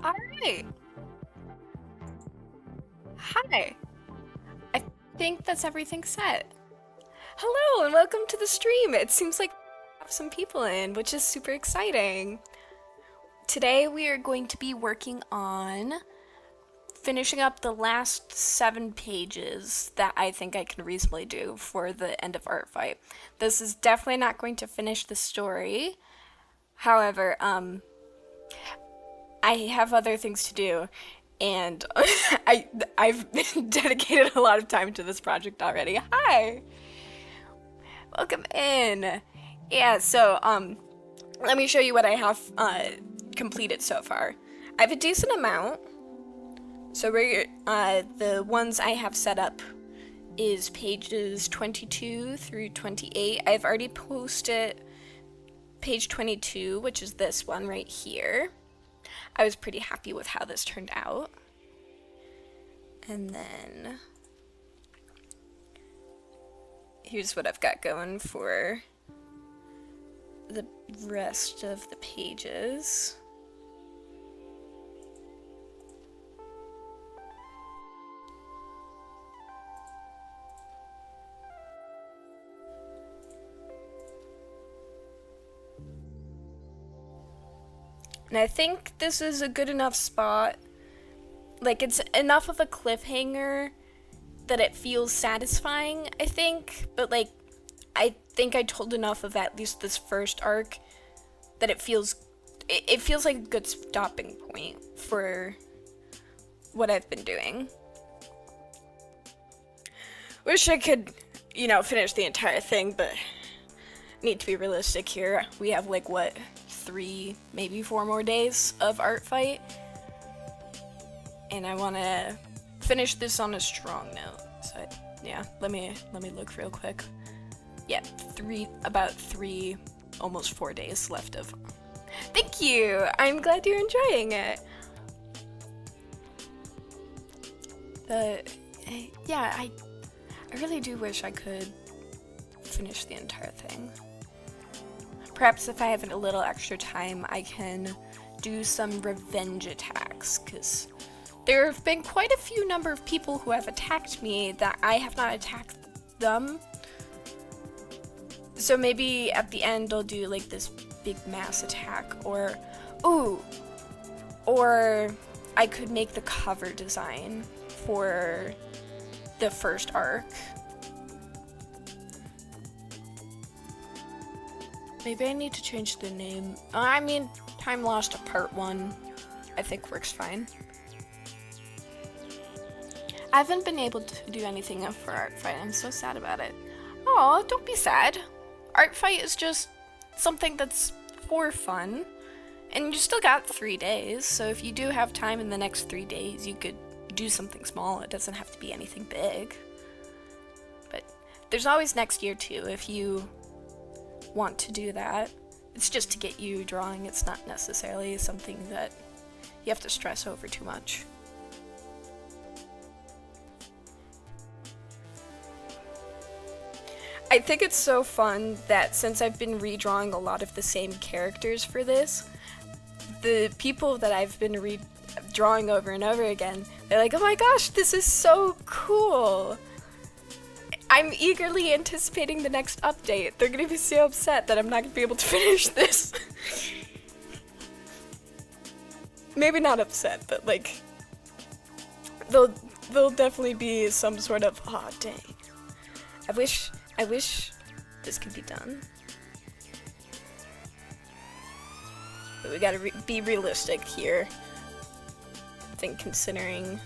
All right. Hi. I think that's everything set. Hello and welcome to the stream. It seems like we have some people in, which is super exciting. Today we are going to be working on finishing up the last 7 pages that I think I can reasonably do for the end of Artfight. This is definitely not going to finish the story. However, I have other things to do, and I've dedicated a lot of time to this project already. Hi, welcome in. Yeah, so let me show you what I have completed so far. I have a decent amount. So the ones I have set up is pages 22 through 28. I've already posted page 22, which is this one right here. I was pretty happy with how this turned out. And then here's what I've got going for the rest of the pages. And I think this is a good enough spot. Like, it's enough of a cliffhanger that it feels satisfying, I think. But, like, I think I told enough of at least this first arc that it feels like a good stopping point for what I've been doing. Wish I could, finish the entire thing, but need to be realistic here. We have, like, what, 3, maybe 4 more days of Artfight, and I want to finish this on a strong note. So yeah, let me look real quick. Yeah, about 3, almost 4 days left of. Thank you. I'm glad you're enjoying it. But yeah, I really do wish I could finish the entire thing. Perhaps if I have a little extra time, I can do some revenge attacks, because there have been quite a few number of people who have attacked me that I have not attacked them. So maybe at the end I'll do like this big mass attack, or I could make the cover design for the first arc. Maybe I need to change the name. I mean, Time Lost Part 1, I think works fine. I haven't been able to do anything for Artfight. I'm so sad about it. Oh, don't be sad. Artfight is just something that's for fun. And you still got 3 days, so if you do have time in the next 3 days, you could do something small. It doesn't have to be anything big. But there's always next year too, if you want to do that. It's just to get you drawing. It's not necessarily something that you have to stress over too much. I think it's so fun that since I've been redrawing a lot of the same characters for this, the people that I've been redrawing over and over again, they're like, oh my gosh, this is so cool! I'm eagerly anticipating the next update. They're gonna be so upset that I'm not gonna be able to finish this. Maybe not upset, but like, there'll definitely be some sort of, aw, dang. I wish this could be done. But we gotta be realistic here. I think considering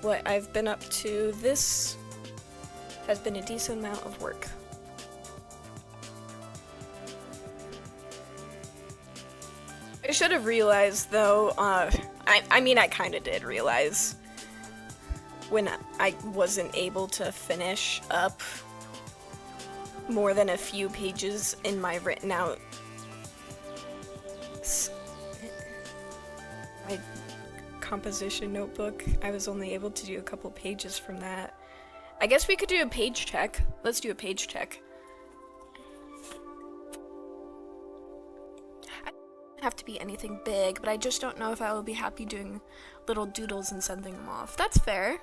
what I've been up to, this has been a decent amount of work. I should have realized though, I mean I kinda did realize when I wasn't able to finish up more than a few pages in my written out my composition notebook. I was only able to do a couple pages from that. I guess we could do a page check. Let's do a page check. have to be anything big, but I just don't know if I will be happy doing little doodles and sending them off. That's fair.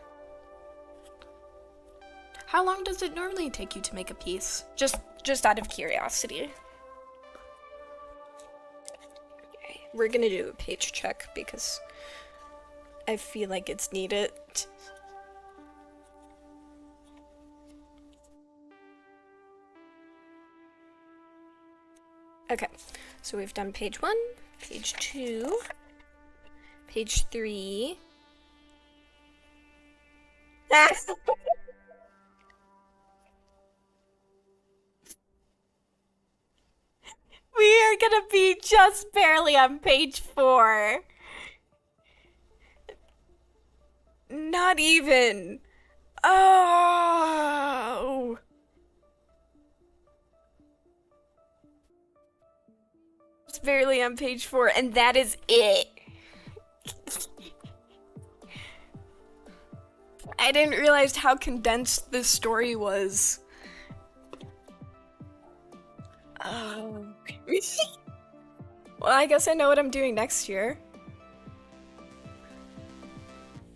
How long does it normally take you to make a piece? Just out of curiosity. Okay, we're gonna do a page check because I feel like it's needed. Okay, so we've done page 1, page 2, page 3. We are gonna be just barely on page 4. Not even. Oh. It's barely on page 4, and that is it. I didn't realize how condensed this story was. Oh. Well, I guess I know what I'm doing next year.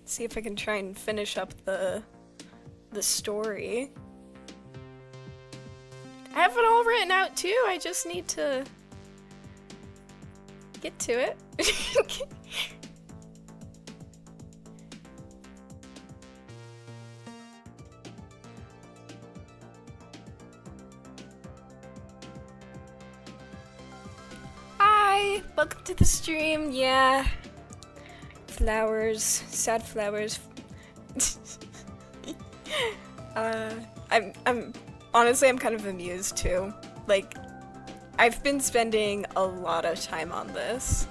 See if I can try and finish up the story. I have it all written out too. I just need to get to it. Hi, welcome to the stream. Yeah. Flowers, sad flowers. I'm honestly, I'm kind of amused too. Like, I've been spending a lot of time on this,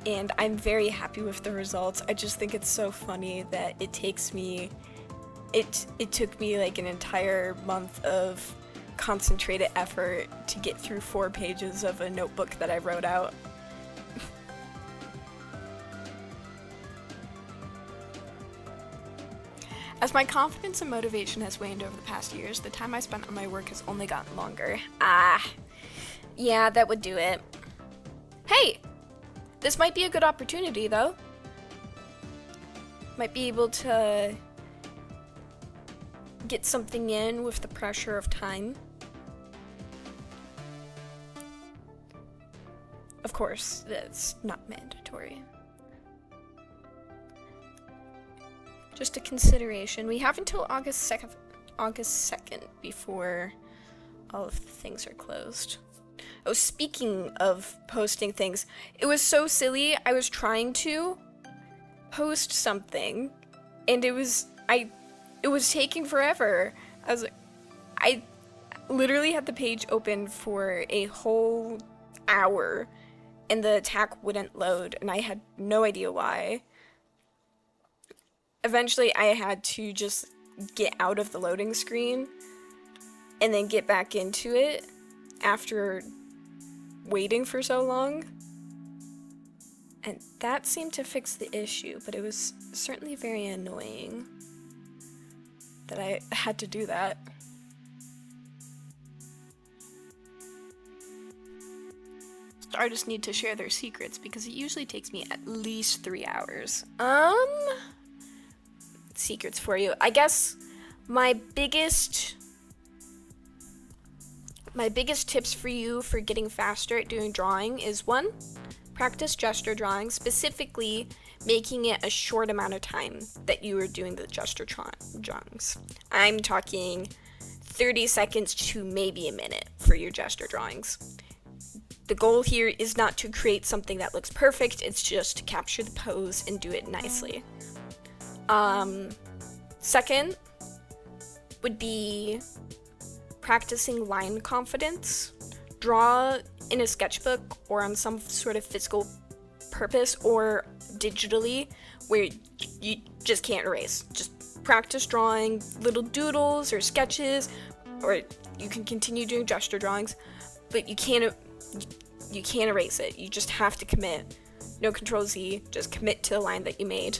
and I'm very happy with the results. I just think it's so funny that it takes me, it took me like an entire month of concentrated effort to get through 4 pages of a notebook that I wrote out. As my confidence and motivation has waned over the past years, the time I spent on my work has only gotten longer. Yeah, that would do it. Hey! This might be a good opportunity, though. Might be able to get something in with the pressure of time. Of course, that's not mandatory. Just a consideration. We have until August 2nd before all of the things are closed. Oh, speaking of posting things, it was so silly. I was trying to post something, and it was taking forever. I literally had the page open for a whole hour, and the attack wouldn't load, and I had no idea why. Eventually, I had to just get out of the loading screen and then get back into it after waiting for so long. And that seemed to fix the issue, but it was certainly very annoying that I had to do that. Artists need to share their secrets because it usually takes me at least 3 hours. Secrets for you. I guess my biggest tips for you for getting faster at doing drawing is 1, practice gesture drawing, specifically making it a short amount of time that you are doing the gesture drawings. I'm talking 30 seconds to maybe a minute for your gesture drawings. The goal here is not to create something that looks perfect, it's just to capture the pose and do it nicely. Second would be practicing line confidence. Draw in a sketchbook or on some sort of physical purpose or digitally where you just can't erase. Just practice drawing little doodles or sketches, or you can continue doing gesture drawings, but you can't erase it. You just have to commit. No Control Z, just commit to the line that you made.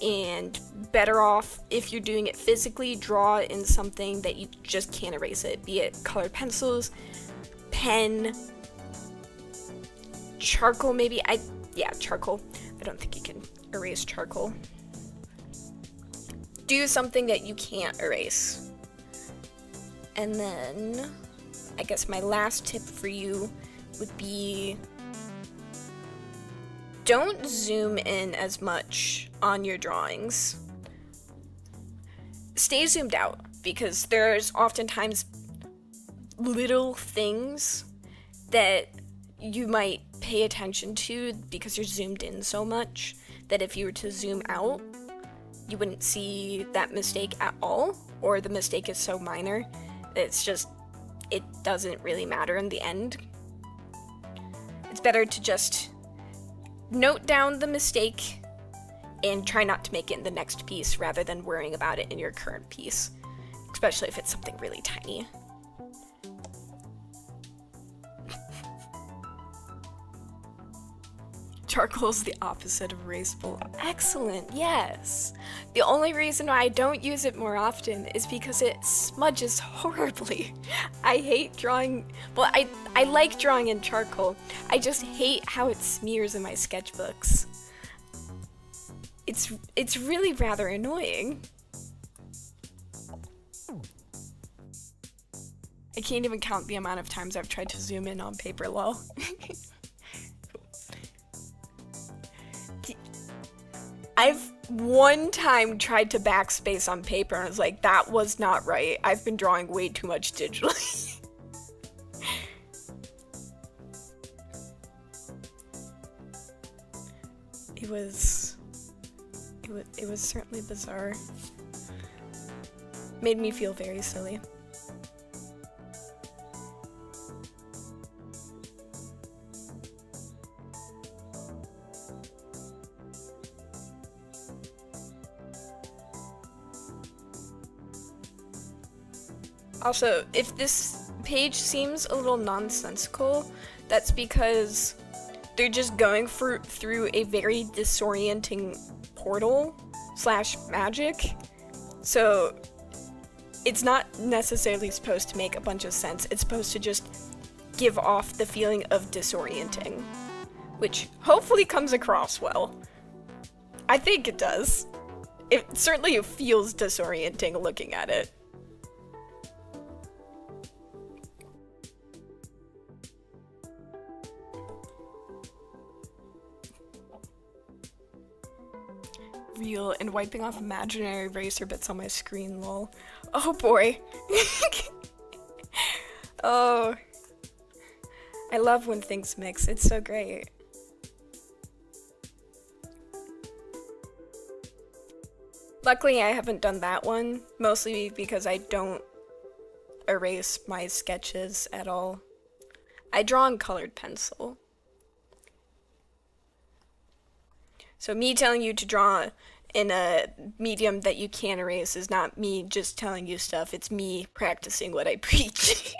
And better off, if you're doing it physically, draw in something that you just can't erase it, be it colored pencils, pen, charcoal maybe. Yeah, charcoal. I don't think you can erase charcoal. Do something that you can't erase. And then I guess my last tip for you would be don't zoom in as much on your drawings. Stay zoomed out, because there's oftentimes little things that you might pay attention to because you're zoomed in so much that if you were to zoom out, you wouldn't see that mistake at all, or the mistake is so minor it's just, it doesn't really matter in the end. It's better to just note down the mistake and try not to make it in the next piece rather than worrying about it in your current piece, especially if it's something really tiny. Charcoal is the opposite of erasable. Excellent, yes. The only reason why I don't use it more often is because it smudges horribly. I hate drawing, well, I like drawing in charcoal. I just hate how it smears in my sketchbooks. It's really rather annoying. I can't even count the amount of times I've tried to zoom in on paper, lol. I've one time tried to backspace on paper and I was like, that was not right. I've been drawing way too much digitally. It was certainly bizarre. Made me feel very silly. Also, if this page seems a little nonsensical, that's because they're just going through a very disorienting portal / magic. So it's not necessarily supposed to make a bunch of sense. It's supposed to just give off the feeling of disorienting, which hopefully comes across well. I think it does. It certainly feels disorienting looking at it. Real and wiping off imaginary eraser bits on my screen, lol. Oh boy. Oh. I love when things mix, it's so great. Luckily I haven't done that one, mostly because I don't erase my sketches at all. I draw in colored pencil. So me telling you to draw in a medium that you can't erase is not me just telling you stuff, it's me practicing what I preach.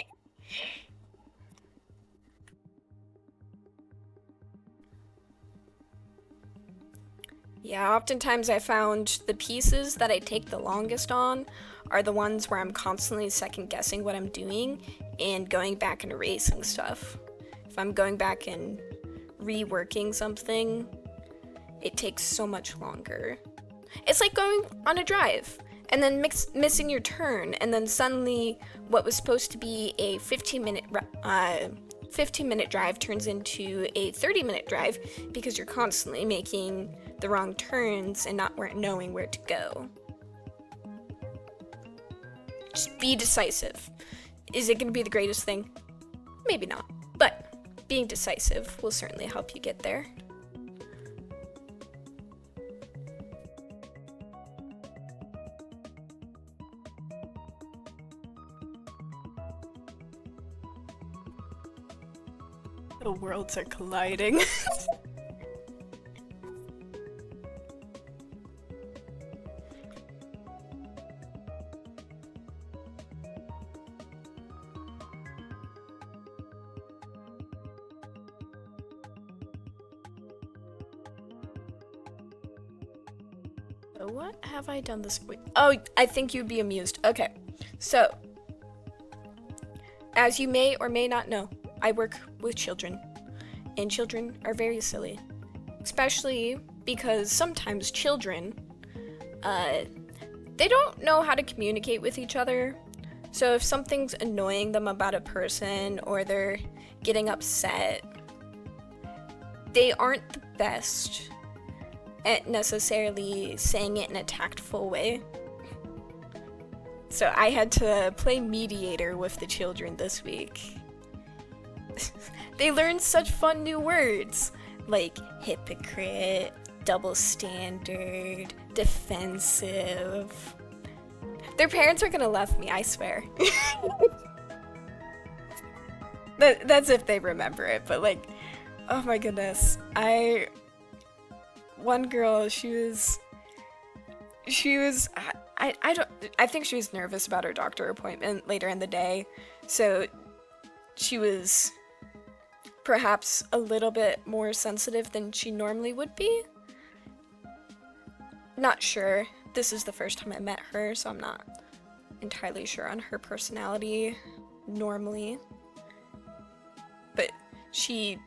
Yeah, oftentimes I found the pieces that I take the longest on are the ones where I'm constantly second guessing what I'm doing and going back and erasing stuff. If I'm going back and reworking something, it takes so much longer. It's like going on a drive and then missing your turn, and then suddenly what was supposed to be a 15-minute drive turns into a 30-minute drive because you're constantly making the wrong turns and not knowing where to go. Just be decisive. Is it going to be the greatest thing? Maybe not, but being decisive will certainly help you get there. The worlds are colliding. So what have I done this week? Oh, I think you'd be amused. Okay, so as you may or may not know, I work with children, and children are very silly. Especially because sometimes children, they don't know how to communicate with each other. So if something's annoying them about a person or they're getting upset, they aren't the best at necessarily saying it in a tactful way. So I had to play mediator with the children this week. They learned such fun new words, like hypocrite, double standard, defensive. Their parents are gonna love me, I swear. That's if they remember it, but like, oh my goodness. One girl, she was, I think she was nervous about her doctor appointment later in the day, so she was perhaps a little bit more sensitive than she normally would be. Not sure. This is the first time I met her, so I'm not entirely sure on her personality normally. But she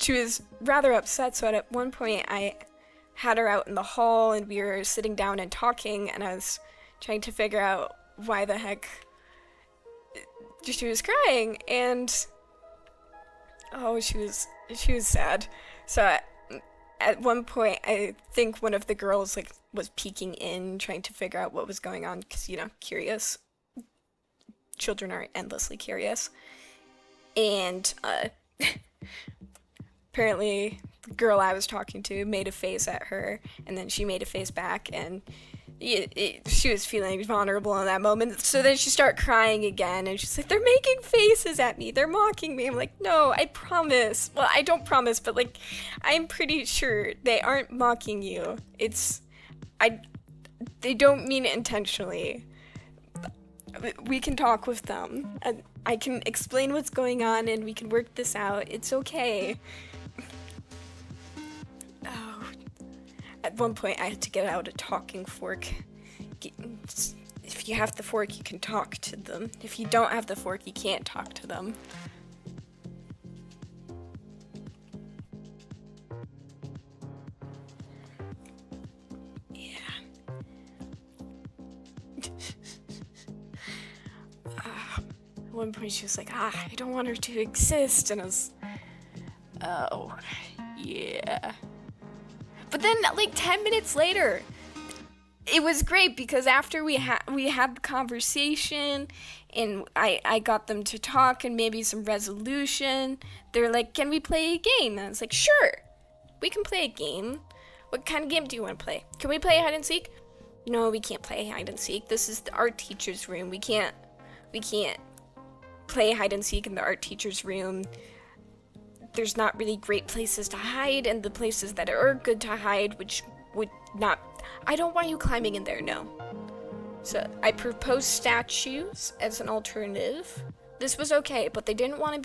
was rather upset, so at one point I had her out in the hall and we were sitting down and talking, and I was trying to figure out why the heck she was crying, and oh, she was sad. So at one point, I think one of the girls like was peeking in, trying to figure out what was going on, because, you know, curious. Children are endlessly curious. And apparently the girl I was talking to made a face at her, and then she made a face back, and she was feeling vulnerable in that moment. So then she started crying again, and she's like, they're making faces at me, they're mocking me. I'm like, no, I promise. Well, I don't promise, but like, I'm pretty sure they aren't mocking you. They don't mean it intentionally. We can talk with them. I can explain what's going on and we can work this out. It's okay. Oh. At one point, I had to get out a talking fork. If you have the fork, you can talk to them. If you don't have the fork, you can't talk to them. Yeah. At one point, she was like, I don't want her to exist. And I was, oh, yeah. But then, like, 10 minutes later, it was great because after we had the conversation and I got them to talk and maybe some resolution, they're like, can we play a game? And I was like, sure, we can play a game. What kind of game do you want to play? Can we play hide and seek? No, we can't play hide and seek. This is the art teacher's room. We can't play hide and seek in the art teacher's room. There's not really great places to hide, and the places that are good to hide, which would not... I don't want you climbing in there, no. So I proposed statues as an alternative. This was okay, but they didn't want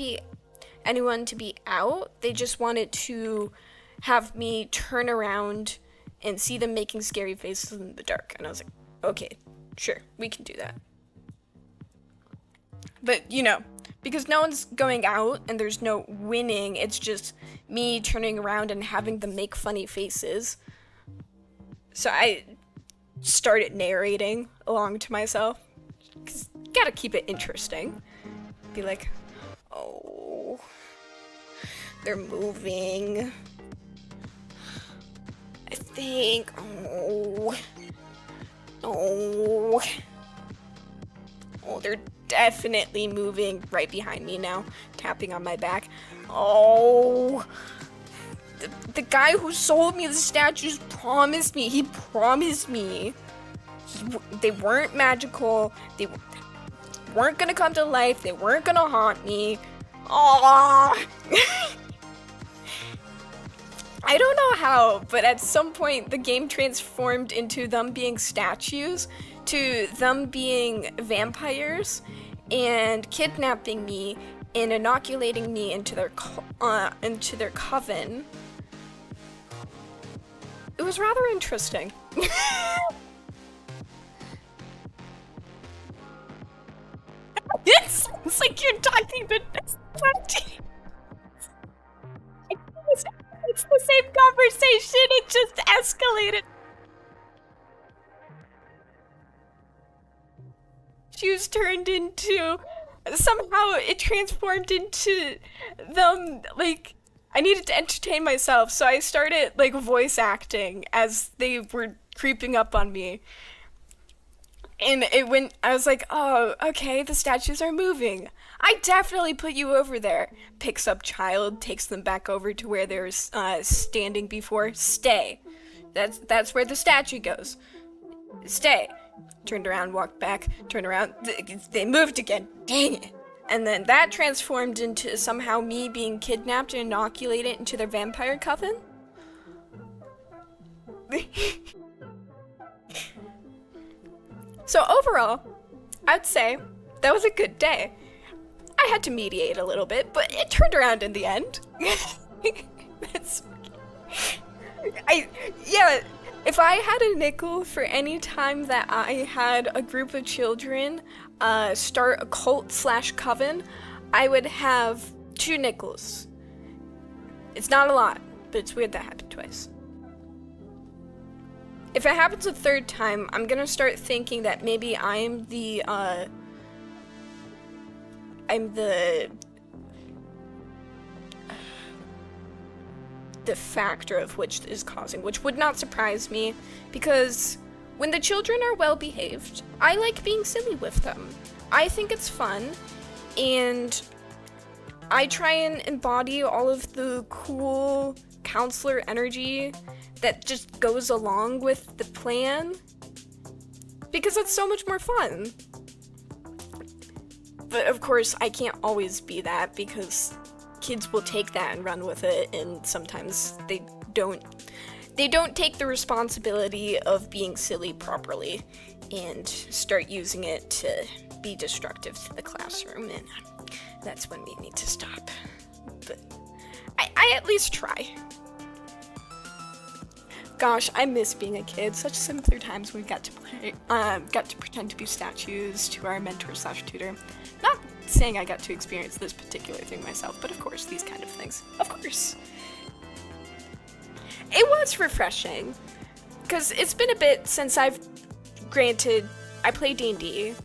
anyone to be out. They just wanted to have me turn around and see them making scary faces in the dark. And I was like, okay, sure, we can do that. But, you know, because no one's going out and there's no winning, it's just me turning around and having them make funny faces. So I started narrating along to myself, because gotta keep it interesting. Be like, oh, they're moving. I think, oh, they're definitely moving right behind me now, tapping on my back. Oh, the guy who sold me the statues promised me, they weren't magical, they weren't gonna come to life, they weren't gonna haunt me. Oh. I don't know how, but at some point the game transformed into them being statues to them being vampires and kidnapping me and inoculating me into their coven. It was rather interesting. It sounds like you're talking to 20. the same conversation. It just escalated. Shoes turned into, somehow it transformed into them, like, I needed to entertain myself, so I started, like, voice acting as they were creeping up on me. And I was like, oh, okay, the statues are moving. I definitely put you over there. Picks up child, takes them back over to where they're standing before. Stay. That's where the statue goes. Stay. Turned around, walked back, turned around. They moved again. Dang it. And then that transformed into somehow me being kidnapped and inoculated into their vampire coven. So overall, I'd say that was a good day. I had to mediate a little bit, but it turned around in the end. If I had a nickel for any time that I had a group of children start a cult/coven, I would have 2 nickels. It's not a lot, but it's weird that happened twice. If it happens a 3rd time, I'm gonna start thinking that maybe I'm the factor of which is causing, which would not surprise me, because when the children are well behaved, I like being silly with them. I think it's fun, and I try and embody all of the cool counselor energy that just goes along with the plan, because it's so much more fun. But of course, I can't always be that, because kids will take that and run with it, and sometimes they don't take the responsibility of being silly properly and start using it to be destructive to the classroom, and that's when we need to stop. But I at least try. Gosh, I miss being a kid. Such simpler times when we got to play, got to pretend to be statues to our mentor/tutor. Not saying I got to experience this particular thing myself, but of course, these kind of things. Of course. It was refreshing, because it's been a bit since I play D&D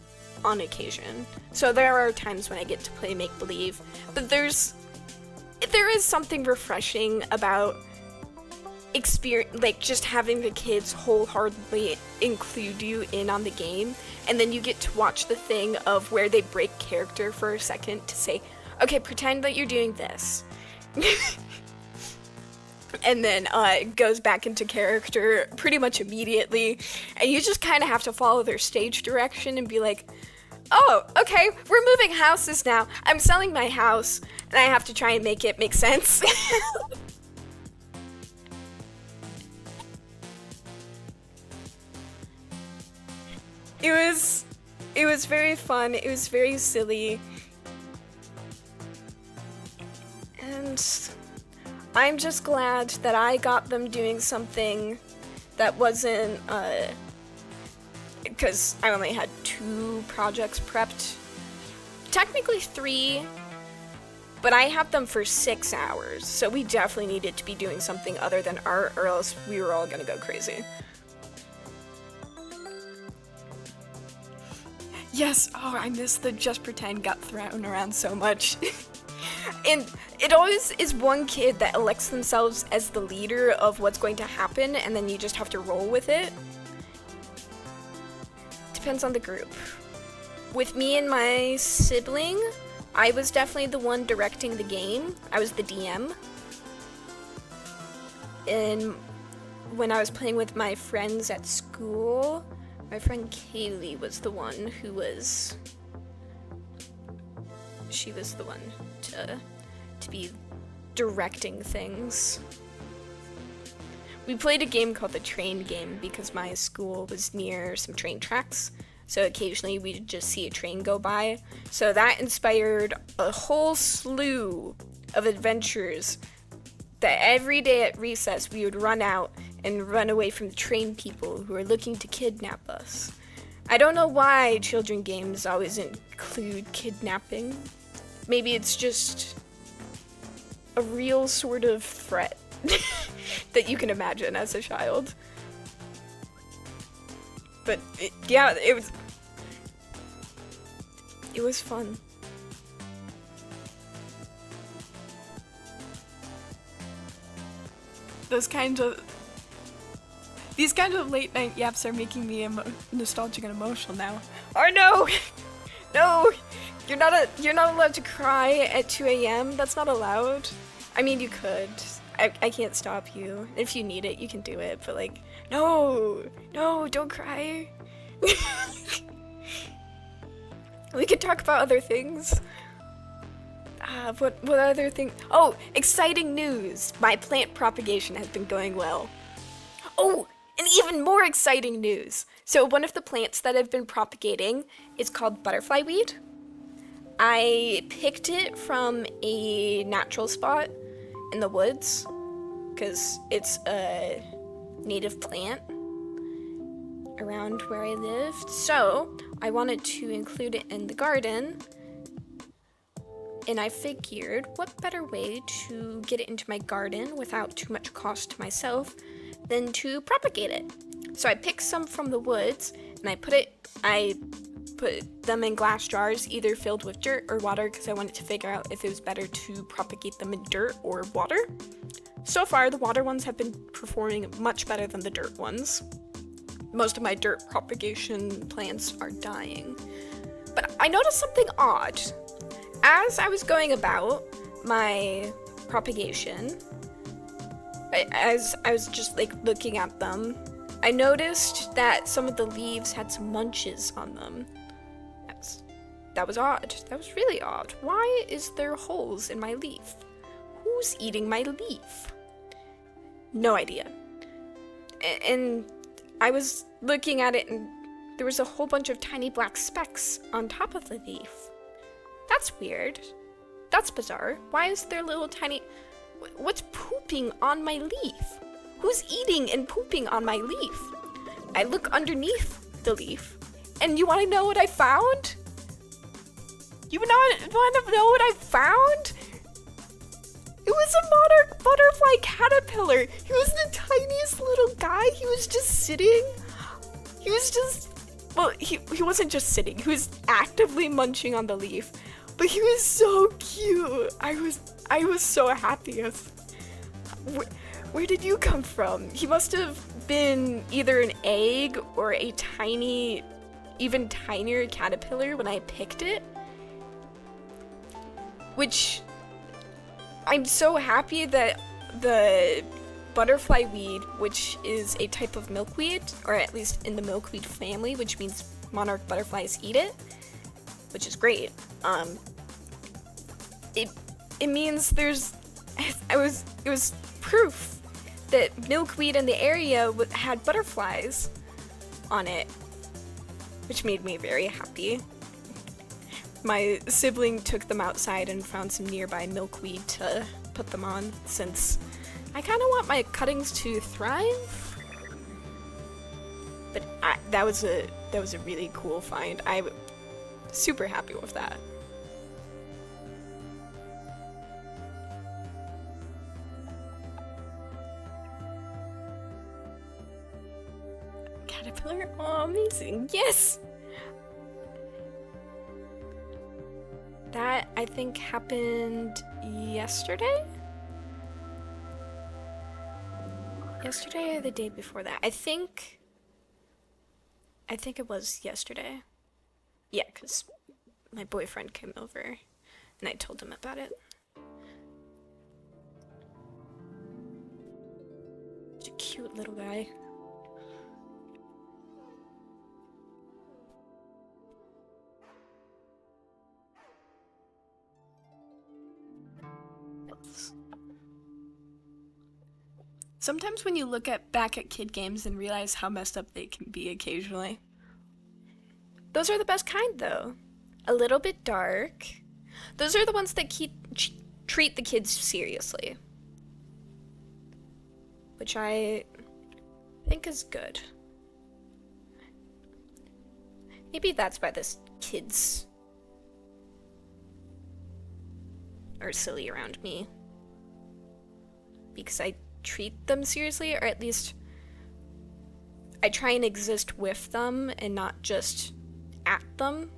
on occasion, so there are times when I get to play make-believe, but there is something refreshing about just having the kids wholeheartedly include you in on the game, and then you get to watch the thing of where they break character for a second to say, okay, pretend that you're doing this. And then it goes back into character pretty much immediately, and you just kind of have to follow their stage direction and be like, oh, okay, we're moving houses now. I'm selling my house, and I have to try and make it make sense. It was very fun, it was very silly, and I'm just glad that I got them doing something that wasn't, because I only had 2 projects prepped, technically 3, but I had them for 6 hours, so we definitely needed to be doing something other than art, or else we were all gonna go crazy. Yes, oh, I miss the just pretend got thrown around so much. And it always is one kid that elects themselves as the leader of what's going to happen, and then you just have to roll with it. Depends on the group. With me and my sibling, I was definitely the one directing the game. I was the DM. And when I was playing with my friends at school, my friend Kaylee was the one who was... She was the one to be directing things. We played a game called the Train Game because my school was near some train tracks, so occasionally we'd just see a train go by. So that inspired a whole slew of adventures that every day at recess we would run out and run away from the train people who are looking to kidnap us. I don't know why children games always include kidnapping. Maybe it's just a real sort of threat that you can imagine as a child. But yeah, it was fun. These kinds of late night yaps are making me nostalgic and emotional now. Oh no! No! You're not allowed to cry at 2 a.m. That's not allowed. I mean, you could. I can't stop you. If you need it, you can do it. But like, no, don't cry. We could talk about other things. What other thing? Oh, exciting news! My plant propagation has been going well. Oh, and even more exciting news! So one of the plants that I've been propagating is called butterfly weed. I picked it from a natural spot in the woods because it's a native plant around where I lived. So I wanted to include it in the garden. And I figured, what better way to get it into my garden without too much cost to myself than to propagate it. So I picked some from the woods, and I put them in glass jars, either filled with dirt or water, because I wanted to figure out if it was better to propagate them in dirt or water. So far, the water ones have been performing much better than the dirt ones. Most of my dirt propagation plants are dying. But I noticed something odd. As I was going about my propagation, as I was just like looking at them, I noticed that some of the leaves had some munches on them. That was odd. That was really odd. Why is there holes in my leaf? Who's eating my leaf? No idea. And I was looking at it and there was a whole bunch of tiny black specks on top of the leaf. That's weird. That's bizarre. Why is there little tiny... What's pooping on my leaf? Who's eating and pooping on my leaf? I look underneath the leaf, and you want to know what I found? You want to know what I found? It was a monarch butterfly caterpillar. He was the tiniest little guy. He was just sitting. He was just... Well, he wasn't just sitting. He was actively munching on the leaf. But he was so cute. I was so happy. Where did you come from? He must have been either an egg or a tiny, even tinier caterpillar when I picked it. Which, I'm so happy that the butterfly weed, which is a type of milkweed, or at least in the milkweed family, which means monarch butterflies eat it, which is great. It means it was proof that milkweed in the area had butterflies on it, which made me very happy. My sibling took them outside and found some nearby milkweed to put them on, since I kind of want my cuttings to thrive. But that was a really cool find. I'm super happy with that. Caterpillar? Oh, amazing. Yes! That, I think, happened yesterday? Yesterday or the day before that? I think it was yesterday. Yeah, because my boyfriend came over and I told him about it. Such a cute little guy. Sometimes when you look back at kid games and realize how messed up they can be occasionally. Those are the best kind, though. A little bit dark. Those are the ones that treat the kids seriously. Which I think is good. Maybe that's why the kids are silly around me. Because I treat them seriously, or at least I try and exist with them and not just at them.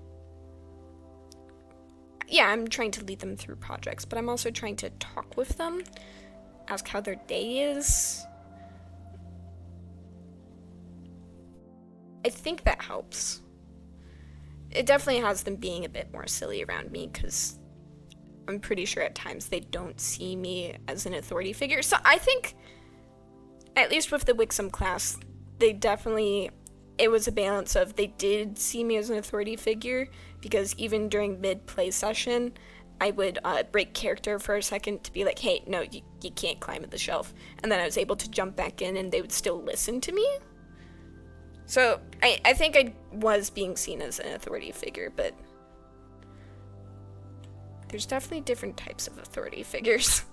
Yeah, I'm trying to lead them through projects, but I'm also trying to talk with them, ask how their day is. I think that helps. It definitely has them being a bit more silly around me, because I'm pretty sure at times they don't see me as an authority figure. So I think, at least with the Wixom class, it was a balance of they did see me as an authority figure, because even during mid-play session, I would break character for a second to be like, hey, no, you can't climb the shelf. And then I was able to jump back in and they would still listen to me. So I think I was being seen as an authority figure, but there's definitely different types of authority figures.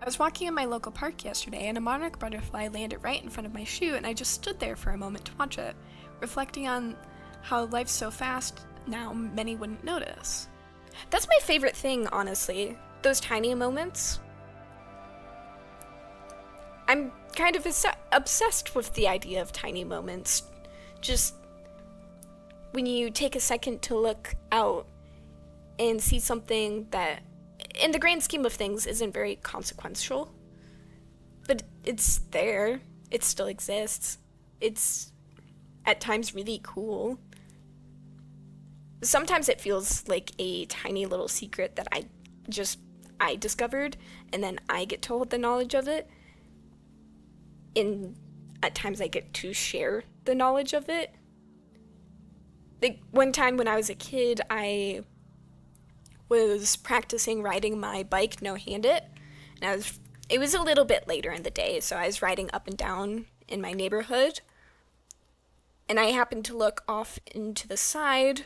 I was walking in my local park yesterday and a monarch butterfly landed right in front of my shoe, and I just stood there for a moment to watch it, reflecting on how life's so fast now many wouldn't notice. That's my favorite thing, honestly. Those tiny moments. I'm kind of obsessed with the idea of tiny moments. Just when you take a second to look out and see something that, in the grand scheme of things, isn't very consequential, but it's there. It still exists. It's at times really cool. Sometimes it feels like a tiny little secret that I discovered, and then I get to hold the knowledge of it. At times I get to share the knowledge of it. Like, one time when I was a kid, I was practicing riding my bike no-handed, and it was a little bit later in the day, so I was riding up and down in my neighborhood, and I happened to look off into the side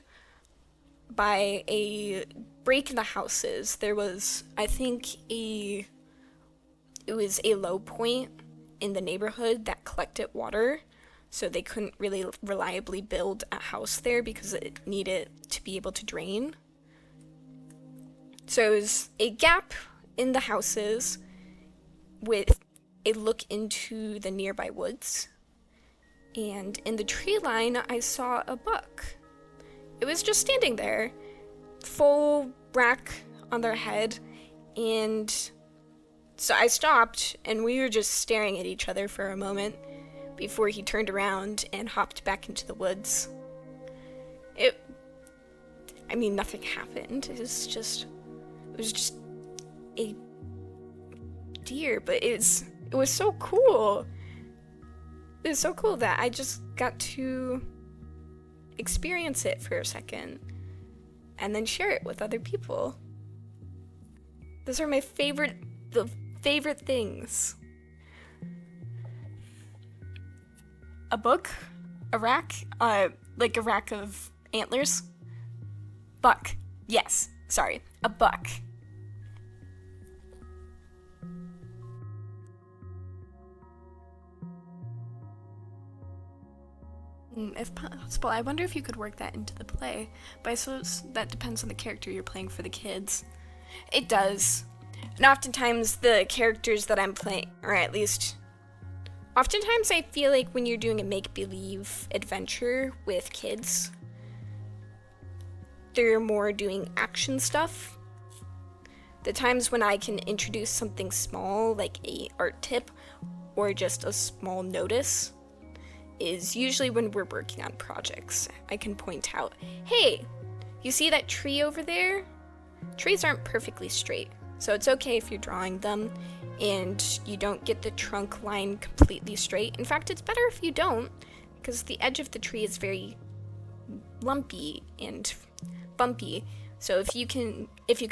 by a break in the houses. There was, I think, it was a low point in the neighborhood that collected water, so they couldn't really reliably build a house there because it needed to be able to drain. So it was a gap in the houses with a look into the nearby woods, and in the tree line I saw a buck. It was just standing there, full rack on their head, and so I stopped, and we were just staring at each other for a moment before he turned around and hopped back into the woods. Nothing happened. It was just a deer, but it was so cool. It was so cool that I just got to experience it for a second and then share it with other people. Those are the favorite things. A book? A rack? Like a rack of antlers? Buck. Yes. Sorry. A buck. If possible, I wonder if you could work that into the play, but I suppose that depends on the character you're playing for the kids. It does. And oftentimes the characters that I'm playing, or at least oftentimes I feel like when you're doing a make-believe adventure with kids, they're more doing action stuff. The times when I can introduce something small, like a art tip, or just a small notice, is usually when we're working on projects. I can point out, hey, you see that tree over there? Trees aren't perfectly straight, so it's okay if you're drawing them and you don't get the trunk line completely straight. In fact, it's better if you don't, because the edge of the tree is very lumpy and bumpy. So if you can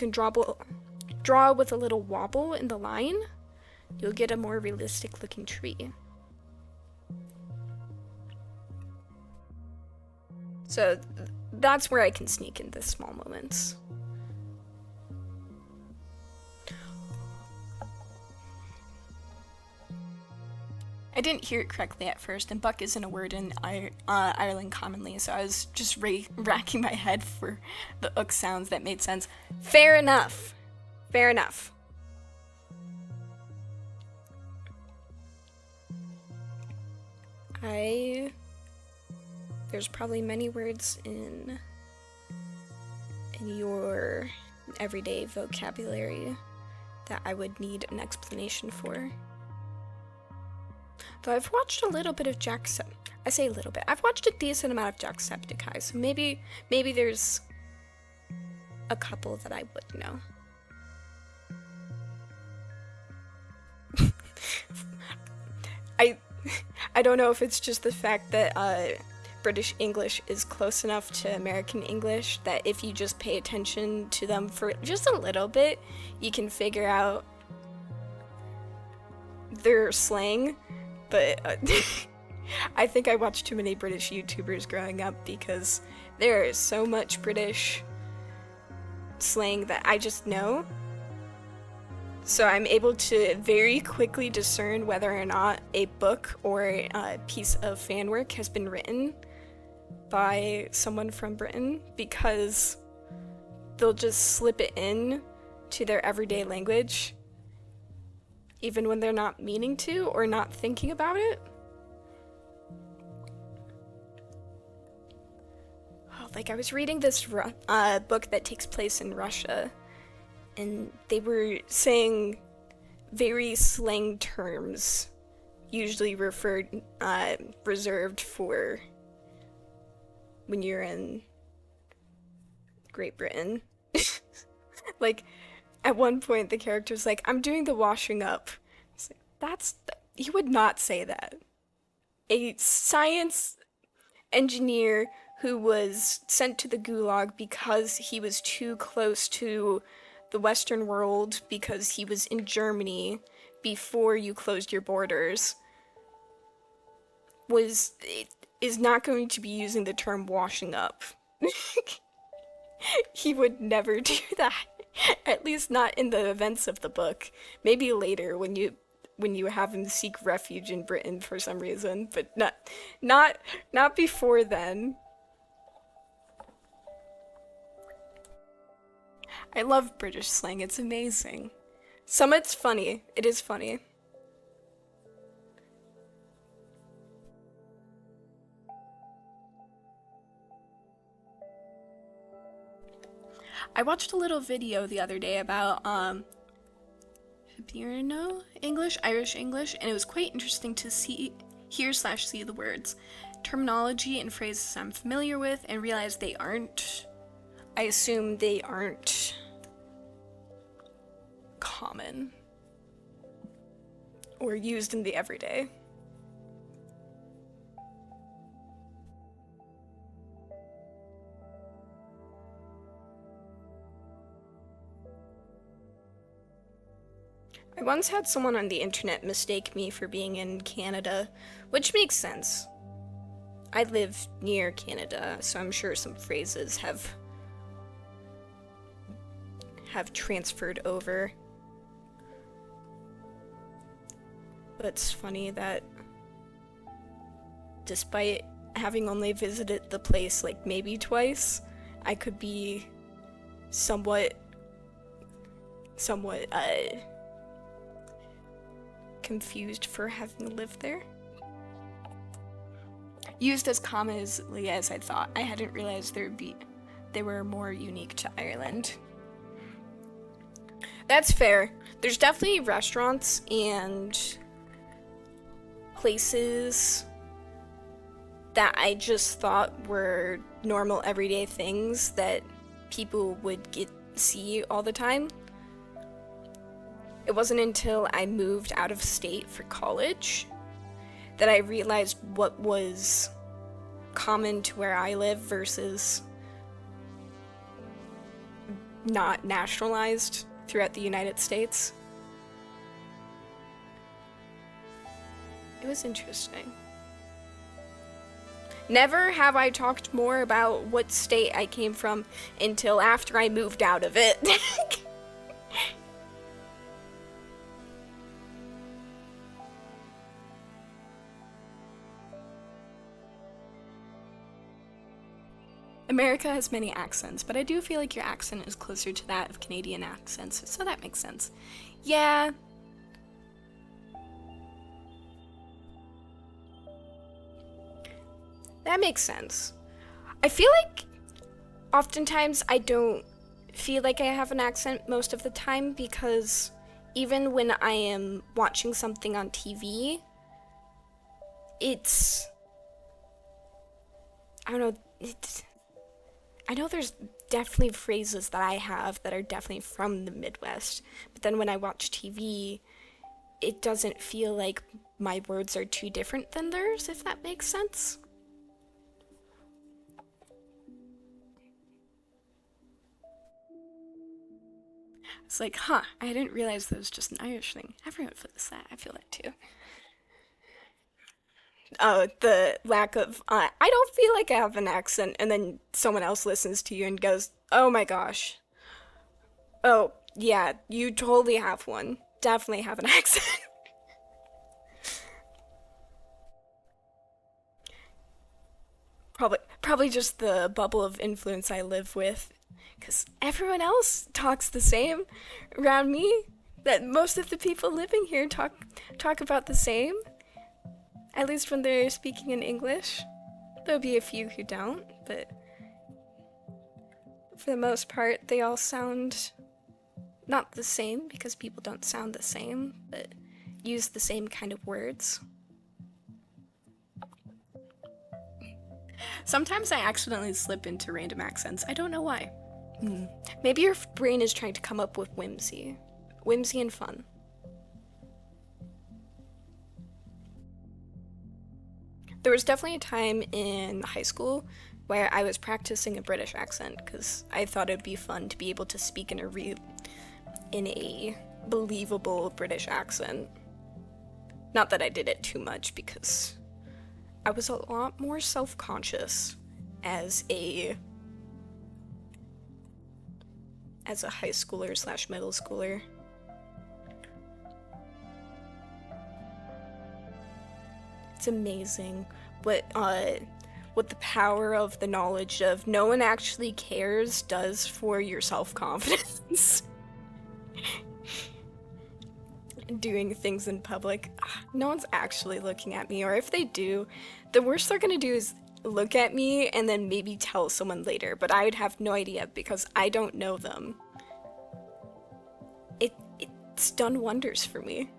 draw with a little wobble in the line, you'll get a more realistic looking tree. So that's where I can sneak in the small moments. I didn't hear it correctly at first, and buck isn't a word in Ireland commonly, so I was just racking my head for the ook sounds that made sense. Fair enough. Fair enough. There's probably many words in your everyday vocabulary that I would need an explanation for. Though I've watched a little bit of I say a little bit. I've watched a decent amount of Jacksepticeye, so maybe there's a couple that I would know. I don't know if it's just the fact that British English is close enough to American English that if you just pay attention to them for just a little bit, you can figure out their slang. But I think I watched too many British YouTubers growing up because there is so much British slang that I just know. So I'm able to very quickly discern whether or not a book or a piece of fan work has been written by someone from Britain because they'll just slip it in to their everyday language even when they're not meaning to or not thinking about it. Like I was reading this book that takes place in Russia, and they were saying very slang terms, usually reserved for when you're in Great Britain. Like, at one point, the character's like, I'm doing the washing up. It's like, you would not say that. A science engineer who was sent to the gulag because he was too close to the Western world because he was in Germany before you closed your borders is not going to be using the term washing up. He would never do that. At least not in the events of the book. Maybe later when you have him seek refuge in Britain for some reason, but not before then. I love British slang, it's amazing. Some it's funny. It is funny. I watched a little video the other day about Hiberno English, Irish English, and it was quite interesting to hear/see the words, terminology and phrases I'm familiar with, and realize they aren't. I assume they aren't common or used in the everyday. I once had someone on the internet mistake me for being in Canada, which makes sense. I live near Canada, so I'm sure some phrases have transferred over. But it's funny that despite having only visited the place like maybe twice, I could be somewhat confused for having lived there. Used as commonly as I thought. I hadn't realized they were more unique to Ireland. That's fair. There's definitely restaurants and places that I just thought were normal everyday things that people would see all the time. It wasn't until I moved out of state for college that I realized what was common to where I live versus not nationalized throughout the United States. It was interesting. Never have I talked more about what state I came from until after I moved out of it. America has many accents, but I do feel like your accent is closer to that of Canadian accents, so that makes sense. Yeah, that makes sense. I feel like oftentimes I don't feel like I have an accent most of the time because even when I am watching something on TV, it's I don't know, it's I know there's definitely phrases that I have that are definitely from the Midwest, but then when I watch TV, it doesn't feel like my words are too different than theirs, if that makes sense. It's like, huh, I didn't realize that was just an Irish thing. Everyone feels that. I feel that too. Oh, the lack of, I don't feel like I have an accent, and then someone else listens to you and goes, oh my gosh. Oh, yeah, you totally have one. Definitely have an accent. Probably just the bubble of influence I live with, because everyone else talks the same around me. That most of the people living here talk about the same, at least when they're speaking in English. There'll be a few who don't, but for the most part, they all sound not the same because people don't sound the same, but use the same kind of words. Sometimes I accidentally slip into random accents. I don't know why. Hmm. Maybe your brain is trying to come up with whimsy. Whimsy and fun. There was definitely a time in high school where I was practicing a British accent because I thought it'd be fun to be able to speak in a believable British accent. Not that I did it too much because I was a lot more self-conscious as a high schooler slash middle schooler. It's amazing what the power of the knowledge of no one actually cares does for your self-confidence. Doing things in public. No one's actually looking at me, or if they do, the worst they're gonna do is look at me and then maybe tell someone later, but I would have no idea because I don't know them. It's done wonders for me.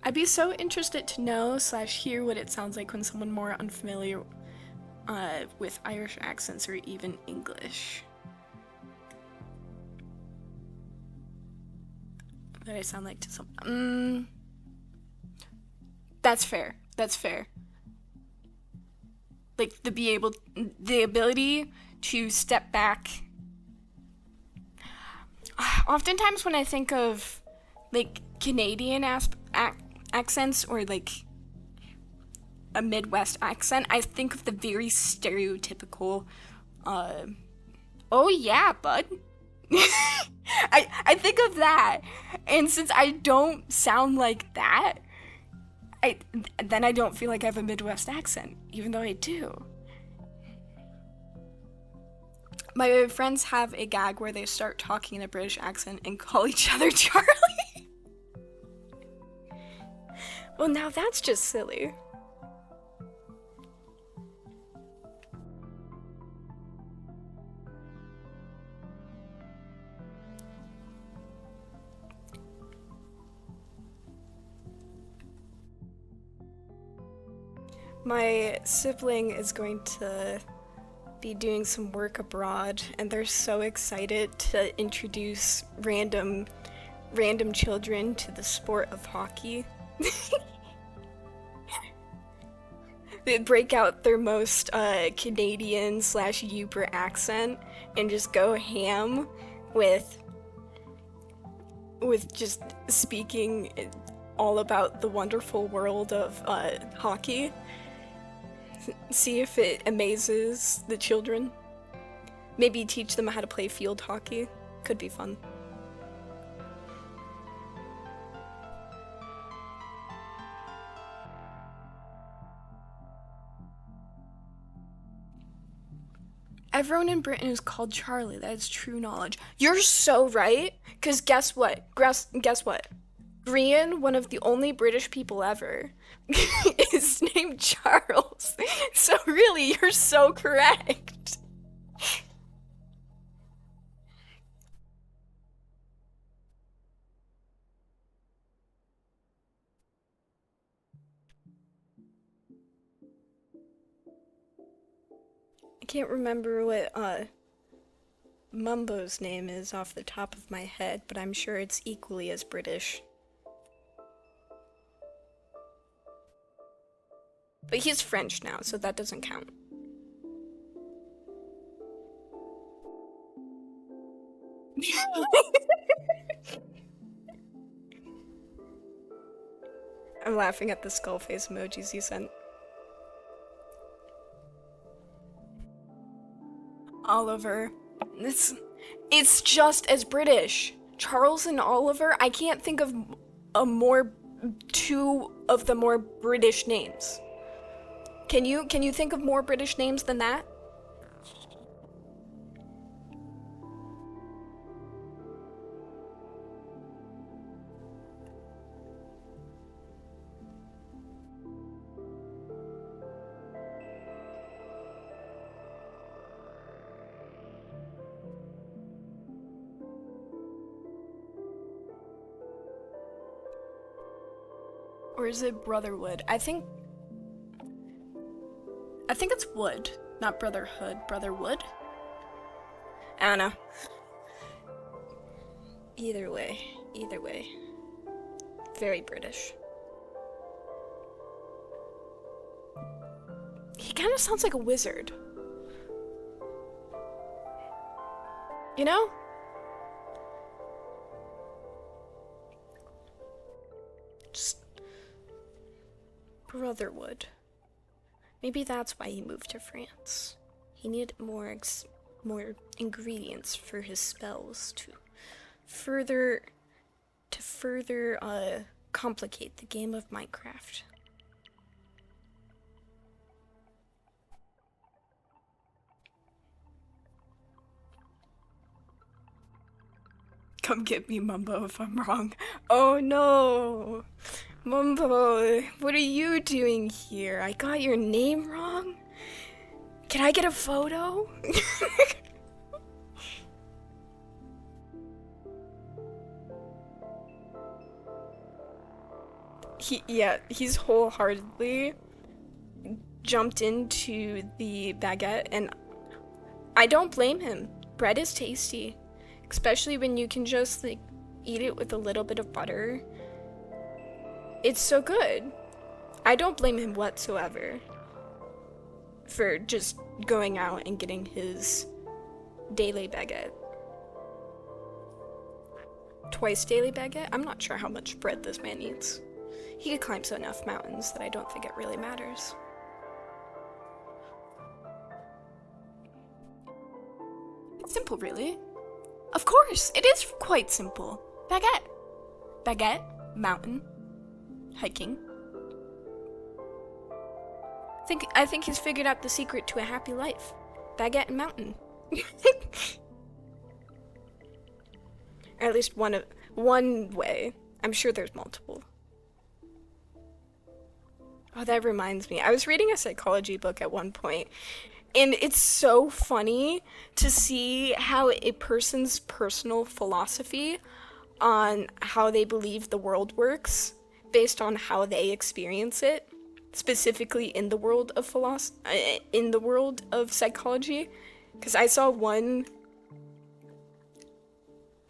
I'd be so interested to know slash hear what it sounds like when someone more unfamiliar with Irish accents or even English. What I sound like to some. That's fair. That's fair. Like the ability to step back. Oftentimes, when I think of like Canadian accents or like a Midwest accent, I think of the very stereotypical, uh, oh yeah, bud. I think of that, and since I don't sound like that, I then I don't feel like I have a Midwest accent, even though I do. My friends have a gag where they start talking in a British accent and call each other Charlie. Well, now that's just silly. My sibling is going to be doing some work abroad, and they're so excited to introduce random children to the sport of hockey. They break out their most Canadian slash Uber accent and just go ham with just speaking all about the wonderful world of hockey. See if it amazes the children. Maybe teach them how to play field hockey. Could be fun. Everyone in Britain is called Charlie. That is true knowledge. You're so right. Because guess what? Guess what? Brian, one of the only British people ever, is named Charles. So really, you're so correct. I can't remember what Mumbo's name is off the top of my head, but I'm sure it's equally as British. But he's French now, so that doesn't count. I'm laughing at the skull face emojis you sent. Oliver. It's just as British. Charles and Oliver, I can't think of two of the more British names. Can you think of more British names than that? Or is it Brotherwood? I think it's Wood, not Brotherhood. Brotherwood? I don't know. Either way. Very British. He kind of sounds like a wizard. You know? Just Brotherwood. Maybe that's why he moved to France. He needed more ingredients for his spells to further complicate the game of Minecraft. Come get me, Mumbo, if I'm wrong. Oh no! Mumbo, what are you doing here? I got your name wrong? Can I get a photo? He's wholeheartedly jumped into the baguette, and I don't blame him. Bread is tasty, especially when you can just like eat it with a little bit of butter. It's so good. I don't blame him whatsoever for just going out and getting his daily baguette. Twice daily baguette? I'm not sure how much bread this man eats. He could climb enough mountains that I don't think it really matters. It's simple, really. Of course, it is quite simple. Baguette. Baguette, mountain, hiking. I think he's figured out the secret to a happy life. Baguette and mountain. Or at least one way. I'm sure there's multiple. Oh, that reminds me. I was reading a psychology book at one point, and it's so funny to see how a person's personal philosophy on how they believe the world works based on how they experience it, specifically in the world of psychology. Because I saw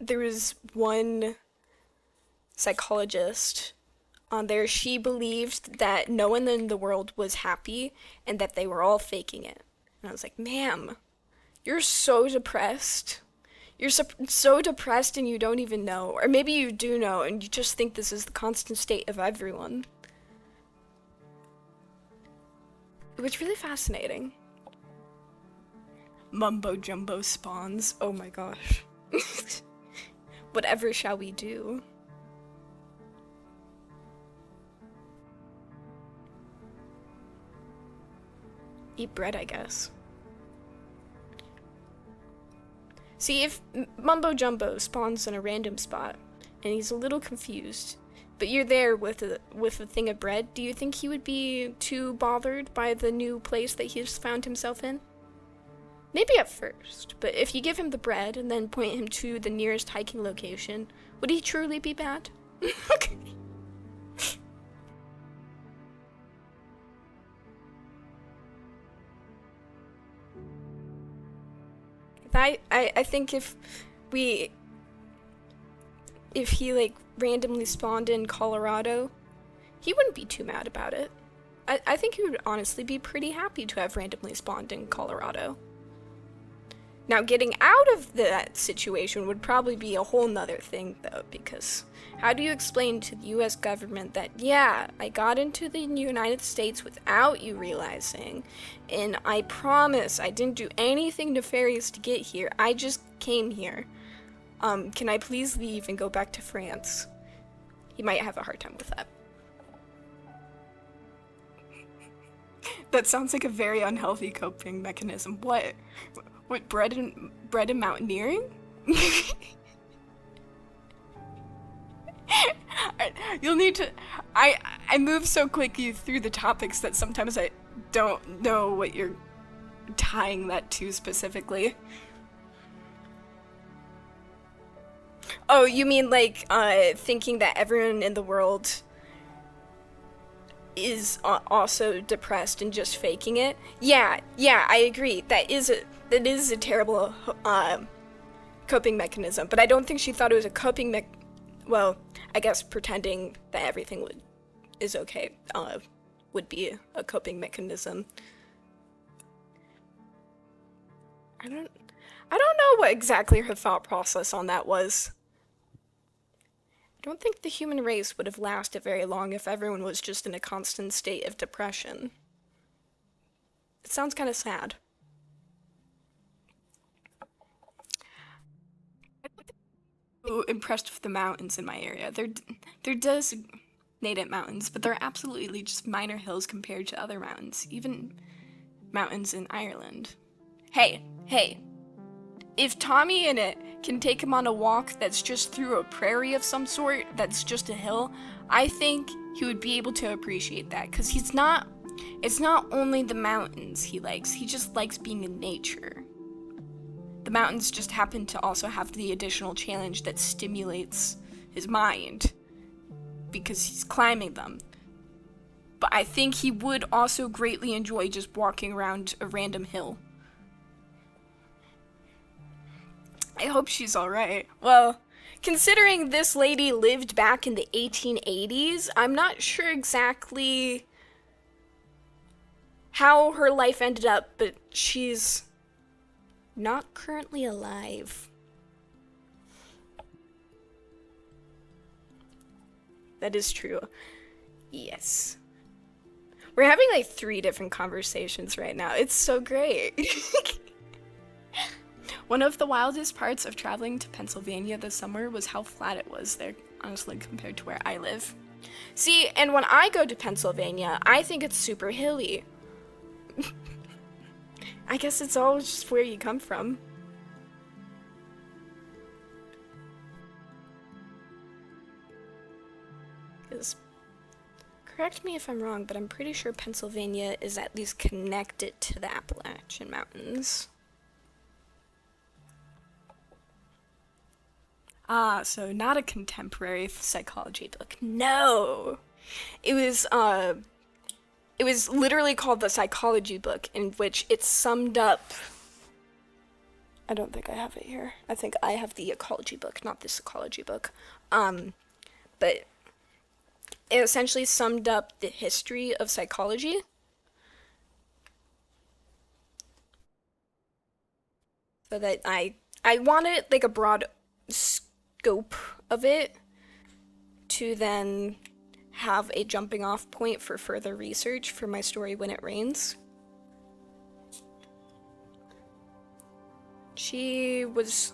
there was one psychologist on there. She believed that no one in the world was happy and that they were all faking it. And I was like, ma'am, you're so depressed. You're so depressed and you don't even know. Or maybe you do know and you just think this is the constant state of everyone. It was really fascinating. Mumbo jumbo spawns. Oh my gosh. Whatever shall we do? Eat bread, I guess. See, if Mumbo Jumbo spawns in a random spot, and he's a little confused, but you're there with a thing of bread, do you think he would be too bothered by the new place that he's found himself in? Maybe at first, but if you give him the bread and then point him to the nearest hiking location, would he truly be bad? I think if he like randomly spawned in Colorado, he wouldn't be too mad about it. I think he would honestly be pretty happy to have randomly spawned in Colorado. Now, getting out of that situation would probably be a whole nother thing, though, because how do you explain to the US government that, yeah, I got into the United States without you realizing, and I promise I didn't do anything nefarious to get here, I just came here. Can I please leave and go back to France? He might have a hard time with that. That sounds like a very unhealthy coping mechanism. What, bread and mountaineering? You'll need to... I move so quickly through the topics that sometimes I don't know what you're tying that to specifically. Oh, you mean like thinking that everyone in the world is also depressed and just faking it? Yeah, I agree. That is a terrible coping mechanism, but I don't think she thought it was a coping well, I guess pretending that everything is okay would be a coping mechanism. I don't know what exactly her thought process on that was. I don't think the human race would have lasted very long if everyone was just in a constant state of depression. It sounds kind of sad. I'm impressed with the mountains in my area. They're designated mountains, but they're absolutely just minor hills compared to other mountains, even mountains in Ireland. Hey, if Tommy in it can take him on a walk that's just through a prairie of some sort, that's just a hill, I think he would be able to appreciate that, because it's not only the mountains he likes, he just likes being in nature. The mountains just happen to also have the additional challenge that stimulates his mind, because he's climbing them. But I think he would also greatly enjoy just walking around a random hill. I hope she's alright. Well, considering this lady lived back in the 1880s, I'm not sure exactly how her life ended up, but she's not currently alive. That is true. Yes. We're having like 3 different conversations right now. It's so great. One of the wildest parts of traveling to Pennsylvania this summer was how flat it was there, honestly, compared to where I live. See, and when I go to Pennsylvania, I think it's super hilly. I guess it's all just where you come from. Correct me if I'm wrong, but I'm pretty sure Pennsylvania is at least connected to the Appalachian Mountains. Ah, so not a contemporary psychology book. No! It was literally called the psychology book, in which it summed up... I don't think I have it here. I think I have the ecology book, not the psychology book. But it essentially summed up the history of psychology. So that I wanted like a broad scope of it to then have a jumping off point for further research for my story When It Rains. She was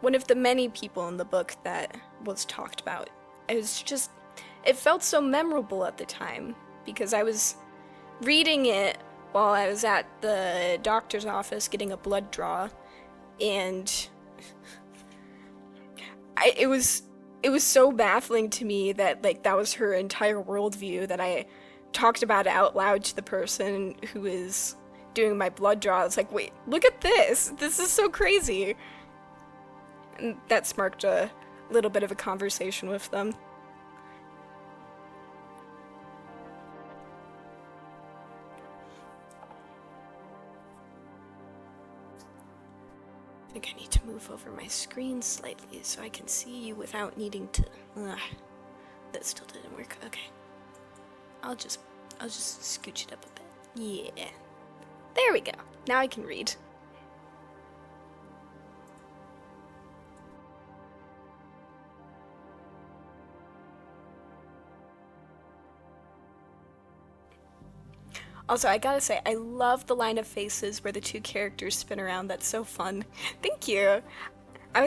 one of the many people in the book that was talked about. It felt so memorable at the time because I was reading it while I was at the doctor's office getting a blood draw, and it was so baffling to me that like that was her entire worldview, that I talked about it out loud to the person who was doing my blood draw. I was like, wait, look at this. This is so crazy. And that sparked a little bit of a conversation with them. I think I need to move over my screen slightly so I can see you without needing to. That still didn't work. Okay. I'll just scooch it up a bit. Yeah. There we go. Now I can read. Also, I gotta say, I love the line of faces where the two characters spin around. That's so fun. Thank you. I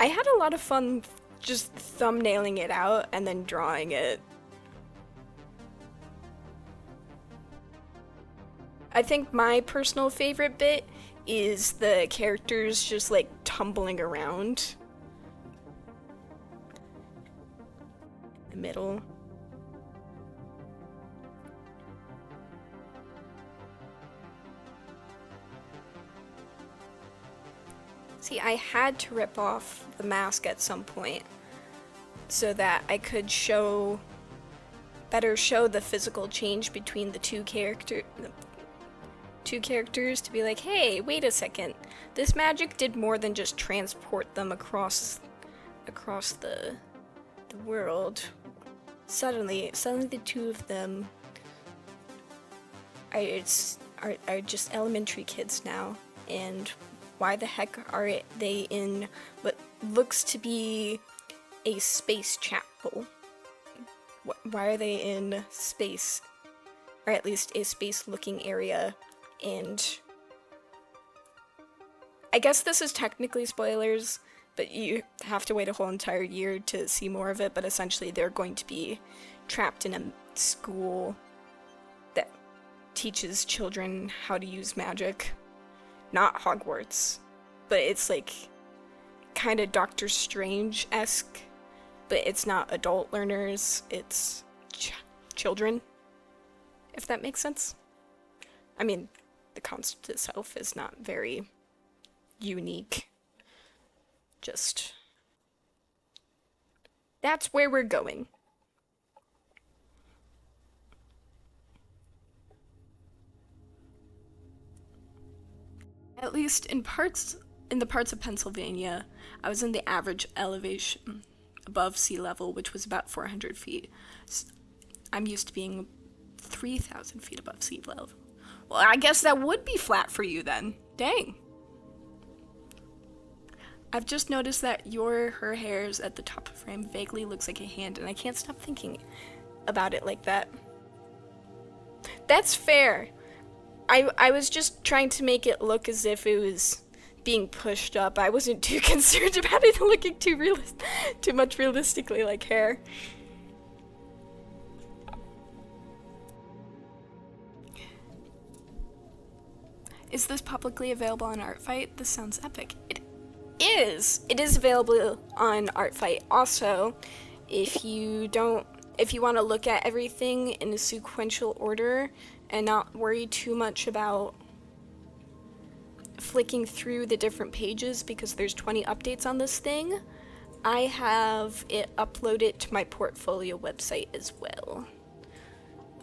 had a lot of fun just thumbnailing it out and then drawing it. I think my personal favorite bit is the characters just like tumbling around. The middle. See, I had to rip off the mask at some point so that I could better show the physical change between the two characters, to be like, hey, wait a second, this magic did more than just transport them across the world. Suddenly the two of them are just elementary kids now, and why the heck are they in what looks to be a space chapel? Why are they in space? Or at least a space-looking area, and I guess this is technically spoilers, but you have to wait a whole entire year to see more of it, but essentially they're going to be trapped in a school that teaches children how to use magic. Not Hogwarts, but it's like kind of Doctor Strange-esque, but it's not adult learners, it's children, if that makes sense. I mean, the concept itself is not very unique. Just, that's where we're going. At least in the parts of Pennsylvania, I was in the average elevation above sea level, which was about 400 feet. I'm used to being 3,000 feet above sea level. Well, I guess that would be flat for you then. Dang. I've just noticed that her hairs at the top of frame vaguely looks like a hand, and I can't stop thinking about it like that. That's fair. I was just trying to make it look as if it was being pushed up. I wasn't too concerned about it looking too much realistically like hair. Is this publicly available on Artfight? This sounds epic. It is. It is available on Artfight. Also, if you want to look at everything in a sequential order and not worry too much about flicking through the different pages because there's 20 updates on this thing, I have it uploaded to my portfolio website as well.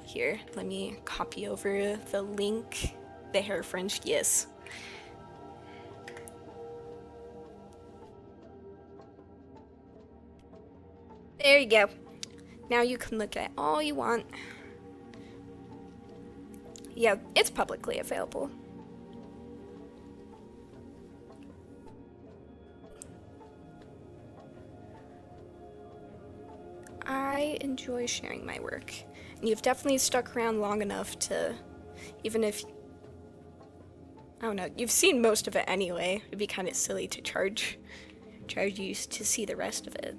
Here, let me copy over the link. The hair fringe, yes. There you go. Now you can look at all you want. Yeah, it's publicly available. I enjoy sharing my work, and you've definitely stuck around long enough to, even if I don't know. You've seen most of it anyway. It'd be kind of silly to charge you to see the rest of it.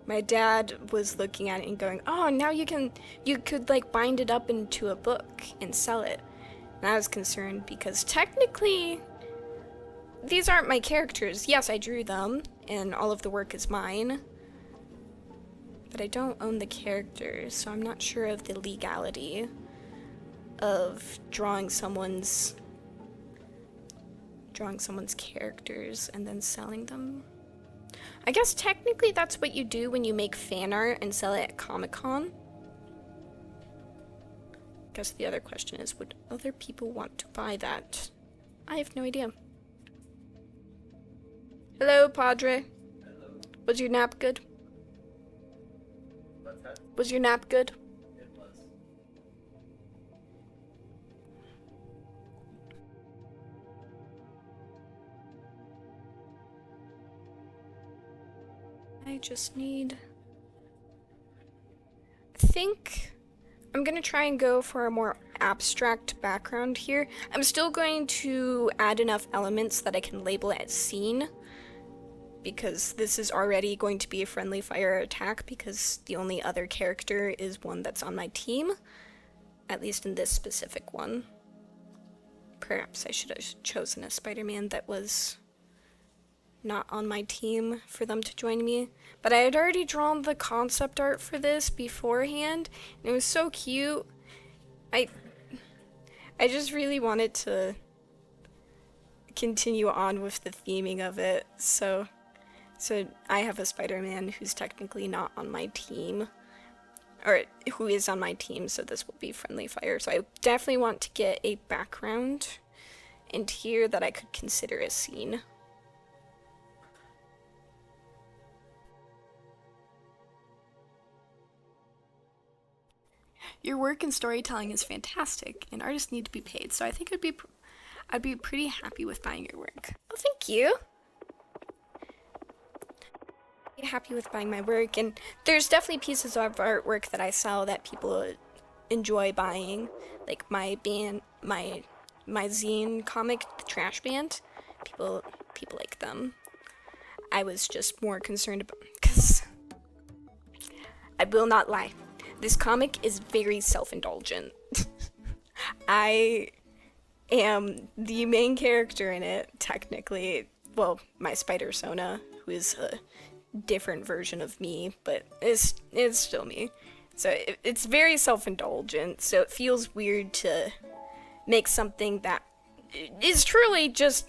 My dad was looking at it and going, "Oh, now you could like bind it up into a book and sell it." And I was concerned because technically these aren't my characters. Yes, I drew them and all of the work is mine, but I don't own the characters, so I'm not sure of the legality of drawing someone's characters and then selling them. I guess technically that's what you do when you make fan art and sell it at Comic-Con. I guess the other question is, would other people want to buy that? I have no idea. Hello, Padre. Hello. Was your nap good? What's that? Was your nap good? It was. I just need... I think I'm gonna try and go for a more abstract background here. I'm still going to add enough elements that I can label it as scene, because this is already going to be a friendly fire attack because the only other character is one that's on my team, at least in this specific one. Perhaps I should have chosen a Spider-Man that was not on my team for them to join me, but I had already drawn the concept art for this beforehand, and it was so cute. I just really wanted to continue on with the theming of it, so I have a Spider-Man who's technically not on my team, or who is on my team, so this will be friendly fire. So I definitely want to get a background in here that I could consider a scene. Your work in storytelling is fantastic, and artists need to be paid, so I think I'd be pretty happy with buying your work. Oh, thank you. Happy with buying my work, and there's definitely pieces of artwork that I sell that people enjoy buying, like my zine comic, The Trash Band. People like them. I was just more concerned about, because I will not lie, this comic is very self-indulgent. I am the main character in it, technically. Well, my Spider-Sona, who is a different version of me, but it's still me. So it's very self-indulgent, so it feels weird to make something that is truly just,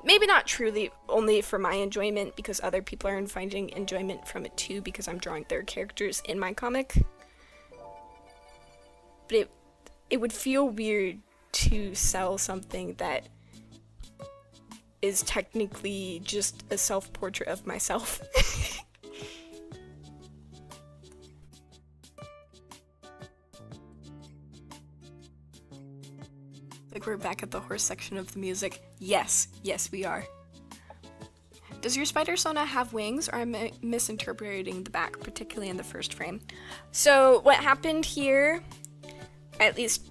maybe not truly only for my enjoyment, because other people are finding enjoyment from it too, because I'm drawing their characters in my comic. But it would feel weird to sell something that is technically just a self-portrait of myself. Like we're back at the horse section of the music. Yes, we are. Does your Spider-Sona have wings, or am I misinterpreting the back, particularly in the first frame? So what happened here, at least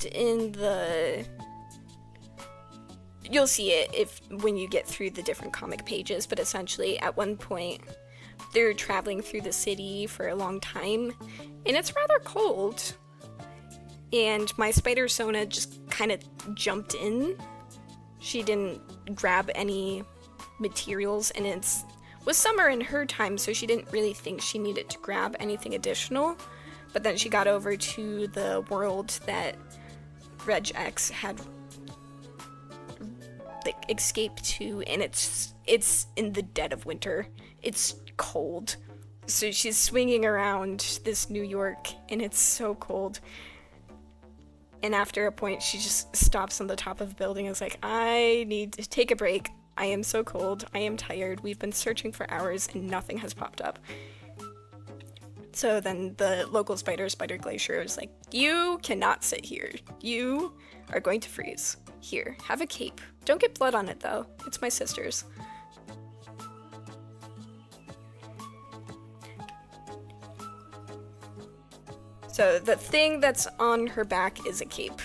in the, you'll see it when you get through the different comic pages, but essentially at one point they're traveling through the city for a long time, and it's rather cold. And my Spider-Sona just kind of jumped in. She didn't grab any materials, and it was summer in her time, so she didn't really think she needed to grab anything additional. But then she got over to the world that Reg X had like escaped to, and it's in the dead of winter. It's cold. So she's swinging around this New York, and it's so cold. And after a point, she just stops on the top of a building and is like, I need to take a break. I am so cold. I am tired. We've been searching for hours and nothing has popped up. So then the local Spider Glacier was like, you cannot sit here. You are going to freeze. Here, have a cape. Don't get blood on it though. It's my sister's. So the thing that's on her back is a cape.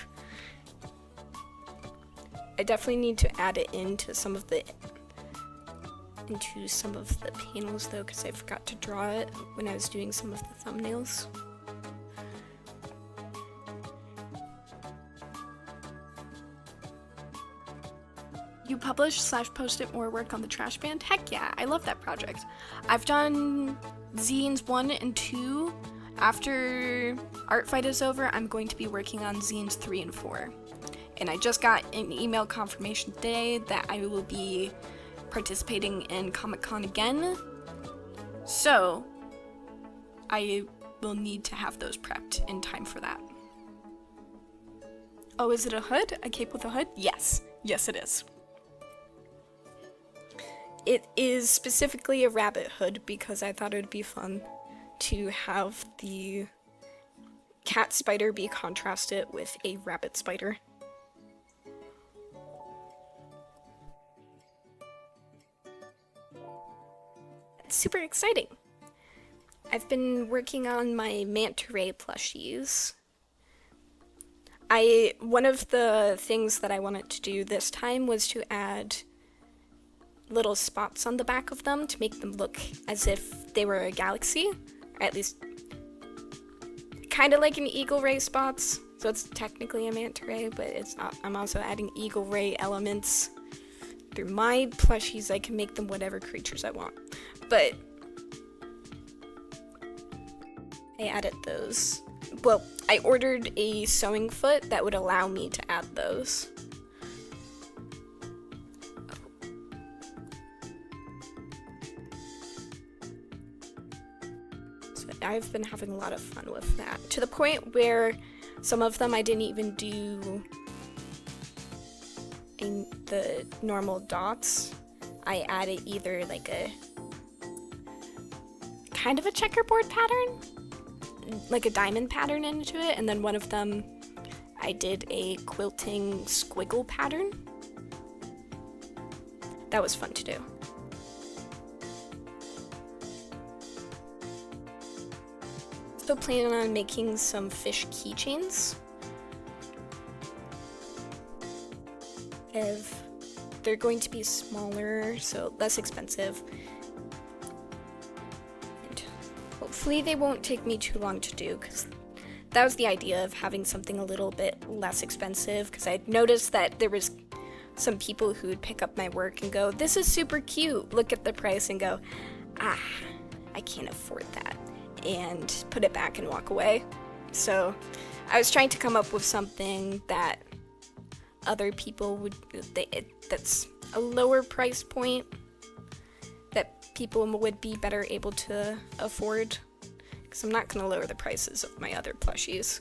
I definitely need to add it into some of the panels though, because I forgot to draw it when I was doing some of the thumbnails. You publish/posted more work on the trash band? Heck yeah, I love that project. I've done zines 1 and 2. After Artfight is over, I'm going to be working on zines 3 and 4. And I just got an email confirmation today that I will be participating in Comic-Con again. So, I will need to have those prepped in time for that. Oh, is it a hood? A cape with a hood? Yes. Yes, it is. It is specifically a rabbit hood because I thought it would be fun to have the cat spider be contrasted with a rabbit spider. It's super exciting. I've been working on my manta ray plushies. One of the things that I wanted to do this time was to add little spots on the back of them to make them look as if they were a galaxy, or at least kind of like an eagle ray spots. So it's technically a manta ray, but it's not. I'm also adding eagle ray elements. Through my plushies, I can make them whatever creatures I want. But I added those. Well, I ordered a sewing foot that would allow me to add those. So I've been having a lot of fun with that, to the point where some of them I didn't even do in the normal dots. I added either like a kind of a checkerboard pattern, like a diamond pattern into it, and then one of them I did a quilting squiggle pattern. That was fun to do. Still planning on making some fish keychains. They're going to be smaller, so less expensive. And hopefully they won't take me too long to do, because that was the idea of having something a little bit less expensive, because I noticed that there was some people who would pick up my work and go, "This is super cute," look at the price and go, "Ah, I can't afford that," and put it back and walk away. So I was trying to come up with something that other people would, that's a lower price point that people would be better able to afford, because I'm not going to lower the prices of my other plushies.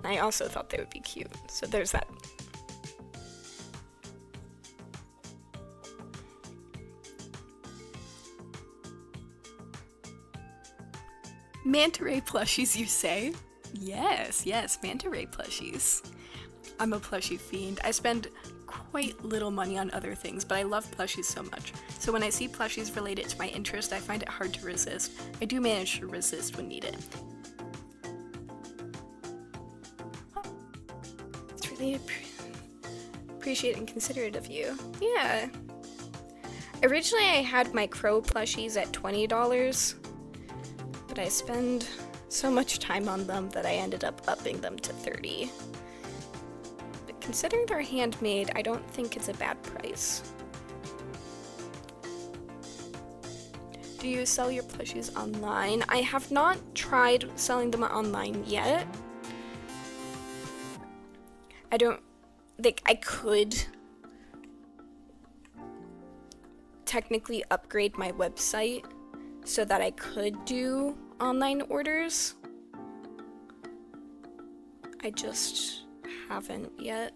I also thought they would be cute, so there's that. Manta ray plushies, you say? Yes, manta ray plushies. I'm a plushie fiend. I spend quite little money on other things, but I love plushies so much. So when I see plushies related to my interest, I find it hard to resist. I do manage to resist when needed. It's really appreciate and considerate of you. Yeah. Originally I had my crow plushies at $20, but I spend so much time on them that I ended up upping them to $30. But considering they're handmade, I don't think it's a bad price. Do you sell your plushies online? I have not tried selling them online yet. I don't think I could technically upgrade my website so that I could do online orders. I just haven't yet.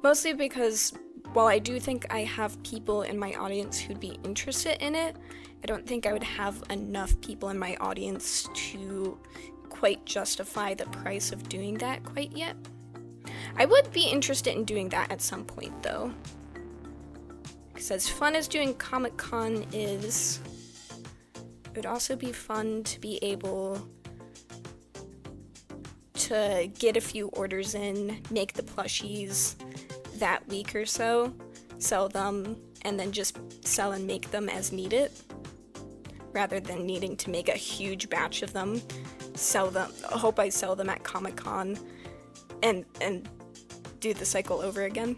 Mostly because while I do think I have people in my audience who'd be interested in it, I don't think I would have enough people in my audience to quite justify the price of doing that quite yet. I would be interested in doing that at some point though. Because as fun as doing Comic-Con is, would also be fun to be able to get a few orders in, make the plushies that week or so, sell them, and then just sell and make them as needed, rather than needing to make a huge batch of them, sell them, hope I sell them at Comic-Con, and do the cycle over again.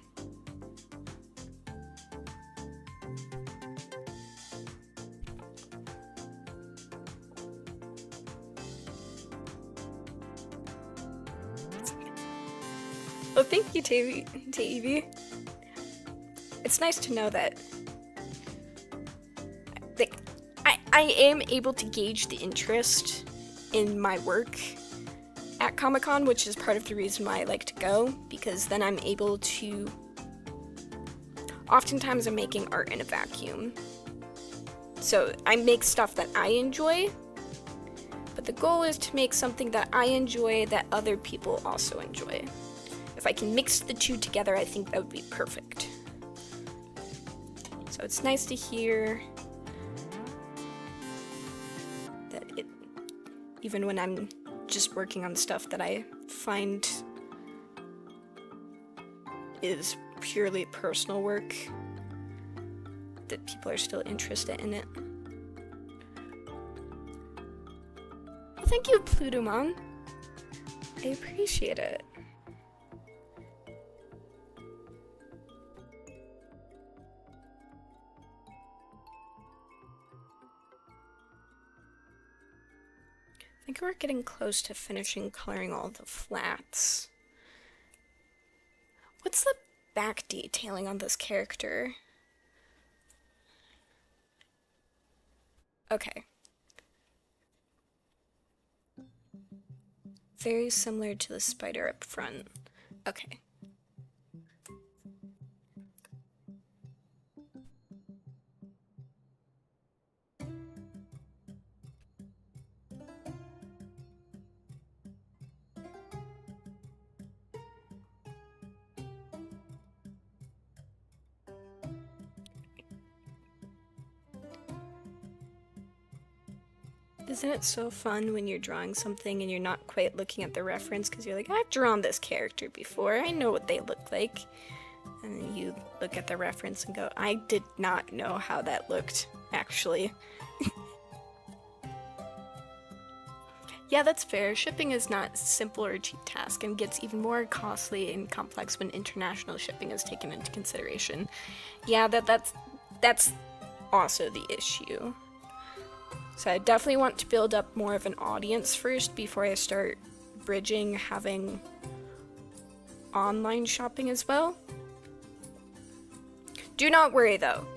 Well, thank you, Tavy. It's nice to know that like, I am able to gauge the interest in my work at Comic-Con, which is part of the reason why I like to go, because then I'm able to... Oftentimes I'm making art in a vacuum. So I make stuff that I enjoy, but the goal is to make something that I enjoy that other people also enjoy. If I can mix the two together, I think that would be perfect. So it's nice to hear that even when I'm just working on stuff that I find is purely personal work, that people are still interested in it. Well, thank you, Plutomon. I appreciate it. I think we're getting close to finishing coloring all the flats. What's the back detailing on this character? Okay. Very similar to the spider up front. Okay. Isn't it so fun when you're drawing something and you're not quite looking at the reference because you're like, I've drawn this character before, I know what they look like. And then you look at the reference and go, I did not know how that looked, actually. Yeah, that's fair. Shipping is not a simple or cheap task and gets even more costly and complex when international shipping is taken into consideration. Yeah, that's also the issue. So I definitely want to build up more of an audience first before I start bridging having online shopping as well. Do not worry though.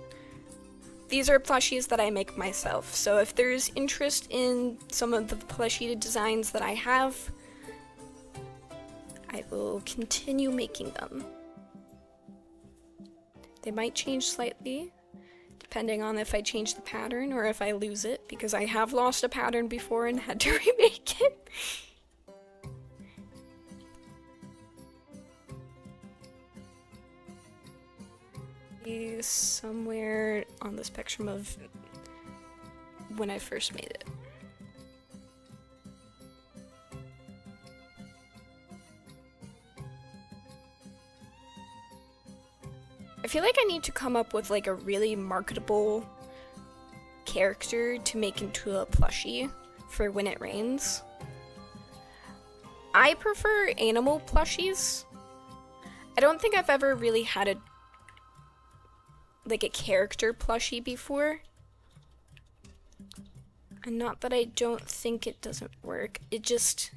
These are plushies that I make myself, so if there's interest in some of the plushie designs that I have, I will continue making them. They might change slightly, depending on if I change the pattern or if I lose it, because I have lost a pattern before and had to remake it. Somewhere on the spectrum of when I first made it. I feel like I need to come up with like a really marketable character to make into a plushie for When It Rains. I prefer animal plushies. I don't think I've ever really had a character plushie before. And not that I don't think it doesn't work, it just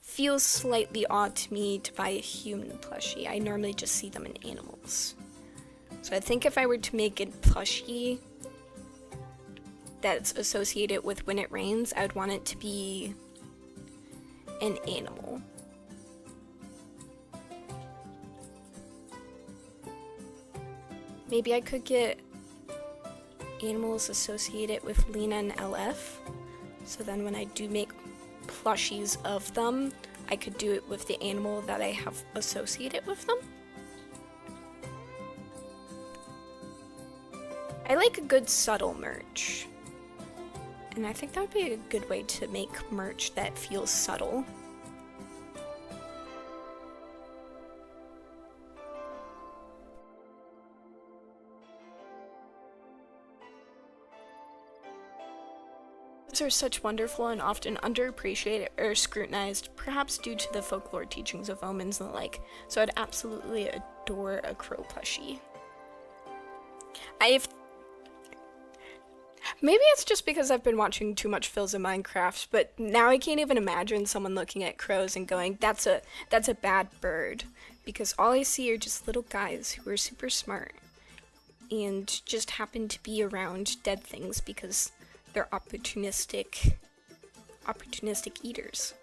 feels slightly odd to me to buy a human plushie. I normally just see them in animals. So I think if I were to make a plushie that's associated with When It Rains, I would want it to be an animal. Maybe I could get animals associated with Lena and LF, so then when I do make plushies of them, I could do it with the animal that I have associated with them. I like a good subtle merch, And I think that would be a good way to make merch that feels subtle. These are such wonderful and often underappreciated or scrutinized, perhaps due to the folklore teachings of omens and the like, so I'd absolutely adore a crow plushie. Maybe it's just because I've been watching too much Phils in Minecraft, but now I can't even imagine someone looking at crows and going, that's a bad bird. Because all I see are just little guys who are super smart and just happen to be around dead things because they're opportunistic eaters.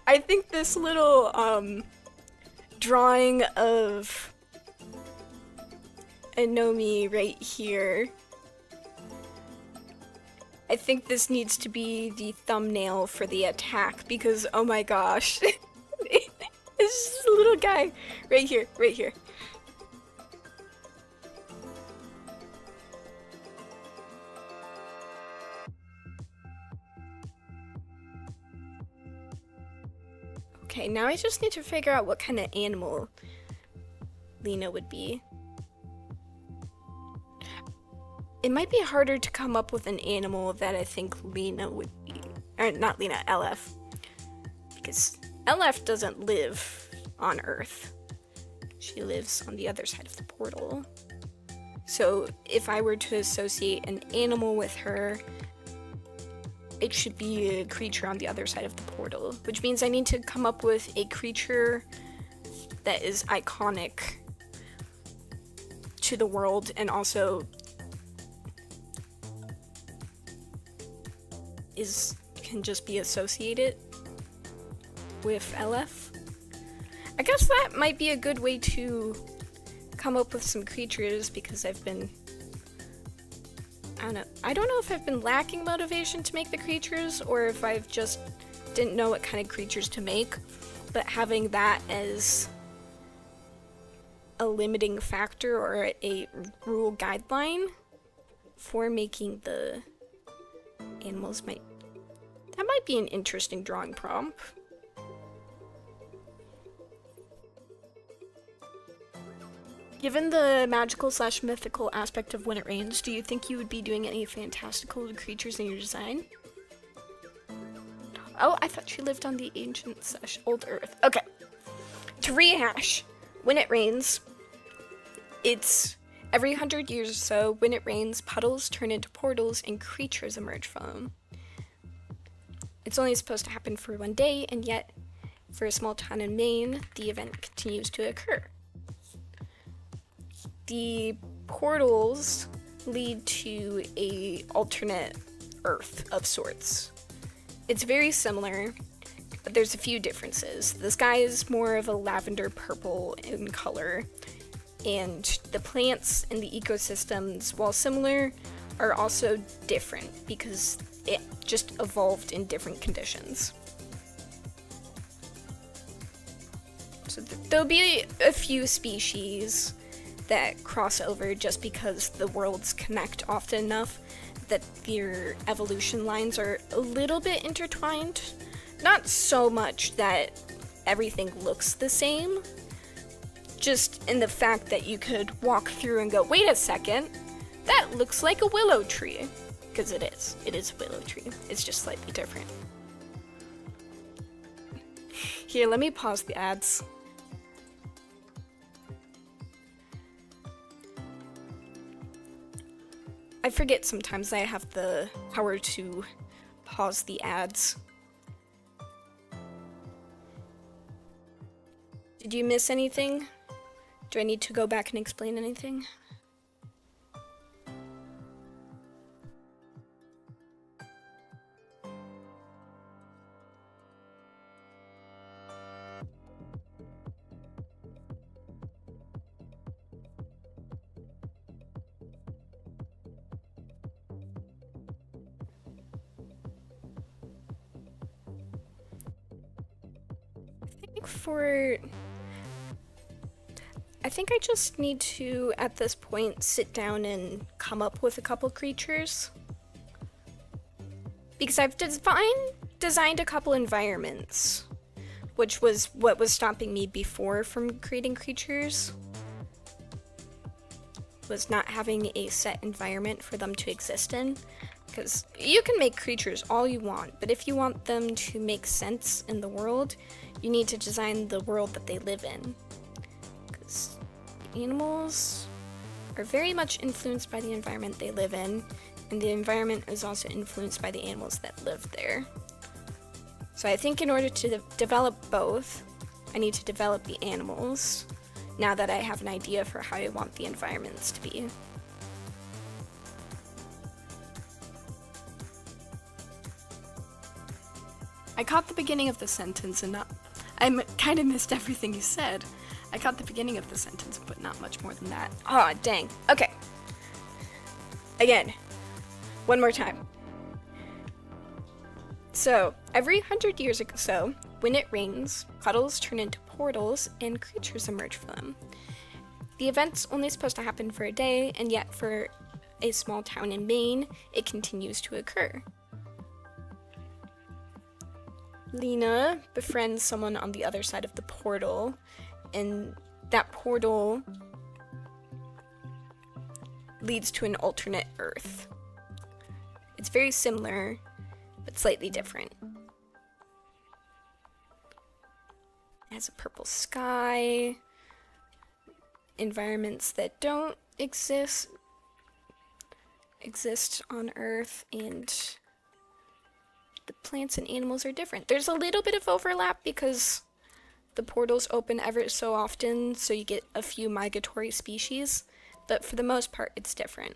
I think this little drawing of a Nomi right here, I think this needs to be the thumbnail for the attack because oh my gosh. It's just a little guy right here, right here. Okay, now I just need to figure out what kind of animal Lena would be. It might be harder to come up with an animal that I think Lena would be. Or not Lena, LF. Because LF doesn't live on Earth. She lives on the other side of the portal. So if I were to associate an animal with her, it should be a creature on the other side of the portal, which means I need to come up with a creature that is iconic to the world and also can just be associated with LF. I guess that might be a good way to come up with some creatures because I don't know if I've been lacking motivation to make the creatures or if I've just didn't know what kind of creatures to make, but having that as a limiting factor or a rule guideline for making the animals might be an interesting drawing prompt. Given the magical/mythical aspect of When It Rains, do you think you would be doing any fantastical creatures in your design? Oh, I thought she lived on the ancient/old Earth. Okay. To rehash, When It Rains, it's every 100 years or so, when it rains, puddles turn into portals and creatures emerge from them. It's only supposed to happen for one day, and yet, for a small town in Maine, the event continues to occur. The portals lead to a alternate Earth of sorts. It's very similar, but there's a few differences. The sky is more of a lavender purple in color, and the plants and the ecosystems, while similar, are also different because it just evolved in different conditions. So there'll be a few species that cross over just because the worlds connect often enough that their evolution lines are a little bit intertwined. Not so much that everything looks the same, just in the fact that you could walk through and go, wait a second, that looks like a willow tree. Because it is a willow tree. It's just slightly different. Here, let me pause the ads. I forget sometimes I have the power to pause the ads. Did you miss anything? Do I need to go back and explain anything? I think I just need to, at this point, sit down and come up with a couple creatures. Because I've designed a couple environments, which was what was stopping me before from creating creatures, was not having a set environment for them to exist in. Because you can make creatures all you want, but if you want them to make sense in the world, you need to design the world that they live in. Because animals are very much influenced by the environment they live in, and the environment is also influenced by the animals that live there. So I think in order to develop both, I need to develop the animals, now that I have an idea for how I want the environments to be. I caught the beginning of the sentence and I kind of missed everything you said. I caught the beginning of the sentence, but not much more than that. Aw, dang. Okay. Again. One more time. So, every 100 years or so, when it rains, puddles turn into portals and creatures emerge from them. The event's only supposed to happen for a day, and yet for a small town in Maine, it continues to occur. Lena befriends someone on the other side of the portal, and that portal leads to an alternate Earth. It's very similar, but slightly different. It has a purple sky, environments that don't exist on Earth, and the plants and animals are different. There's a little bit of overlap because the portals open ever so often, so you get a few migratory species, but for the most part, it's different.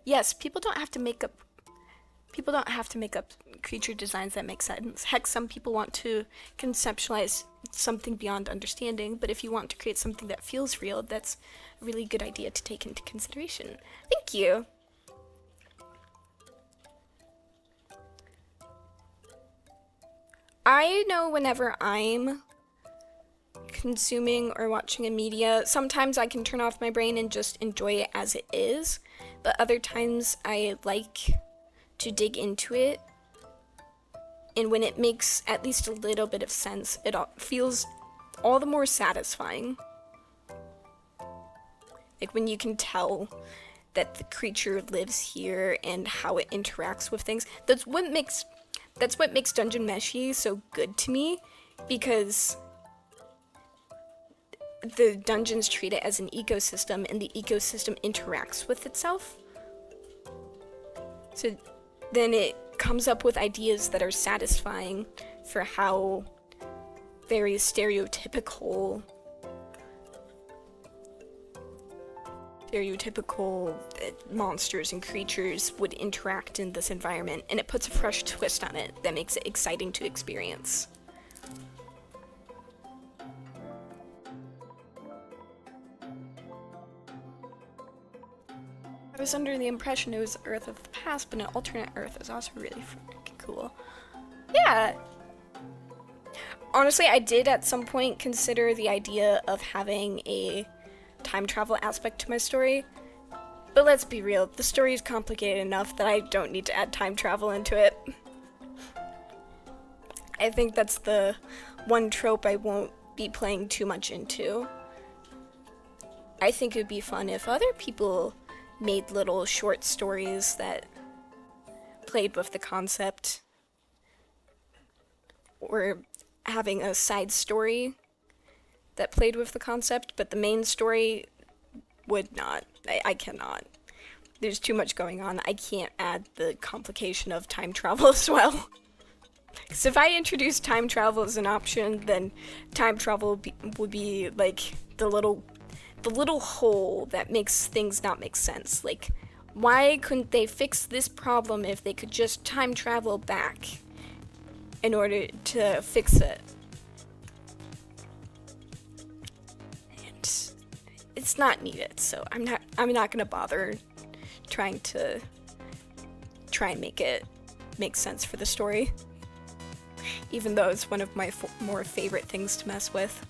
Yes, people don't have to make up creature designs that make sense. Heck, some people want to conceptualize something beyond understanding, but if you want to create something that feels real, that's a really good idea to take into consideration. Thank you. I know whenever I'm consuming or watching a media, sometimes I can turn off my brain and just enjoy it as it is, but other times I like to dig into it, and when it makes at least a little bit of sense, it feels all the more satisfying. Like when you can tell that the creature lives here and how it interacts with things. That's what makes Dungeon Meshi so good to me, because the dungeons treat it as an ecosystem, and the ecosystem interacts with itself. So then it comes up with ideas that are satisfying for how very stereotypical monsters and creatures would interact in this environment, and it puts a fresh twist on it that makes it exciting to experience. I was under the impression it was Earth of the past, but an alternate Earth is also really freaking cool. Yeah! Honestly, I did at some point consider the idea of having a time travel aspect to my story, but let's be real, the story is complicated enough that I don't need to add time travel into it. I think that's the one trope I won't be playing too much into. I think it would be fun if other people made little short stories that played with the concept, or having a side story that played with the concept, but the main story would not. I cannot. There's too much going on. I can't add the complication of time travel as well. Because if I introduce time travel as an option, then time travel would be like the little hole that makes things not make sense. Like, why couldn't they fix this problem if they could just time travel back in order to fix it? And it's not needed, so I'm not gonna bother trying and make it makes sense for the story. Even though it's one of my more favorite things to mess with.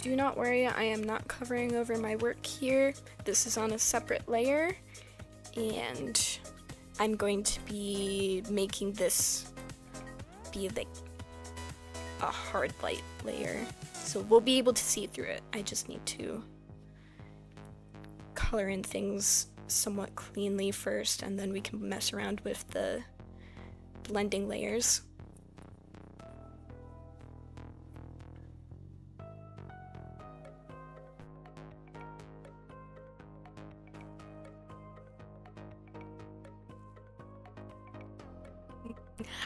Do not worry, I am not covering over my work here. This is on a separate layer, and I'm going to be making this be like a hard light layer. So we'll be able to see through it. I just need to color in things somewhat cleanly first, and then we can mess around with the blending layers.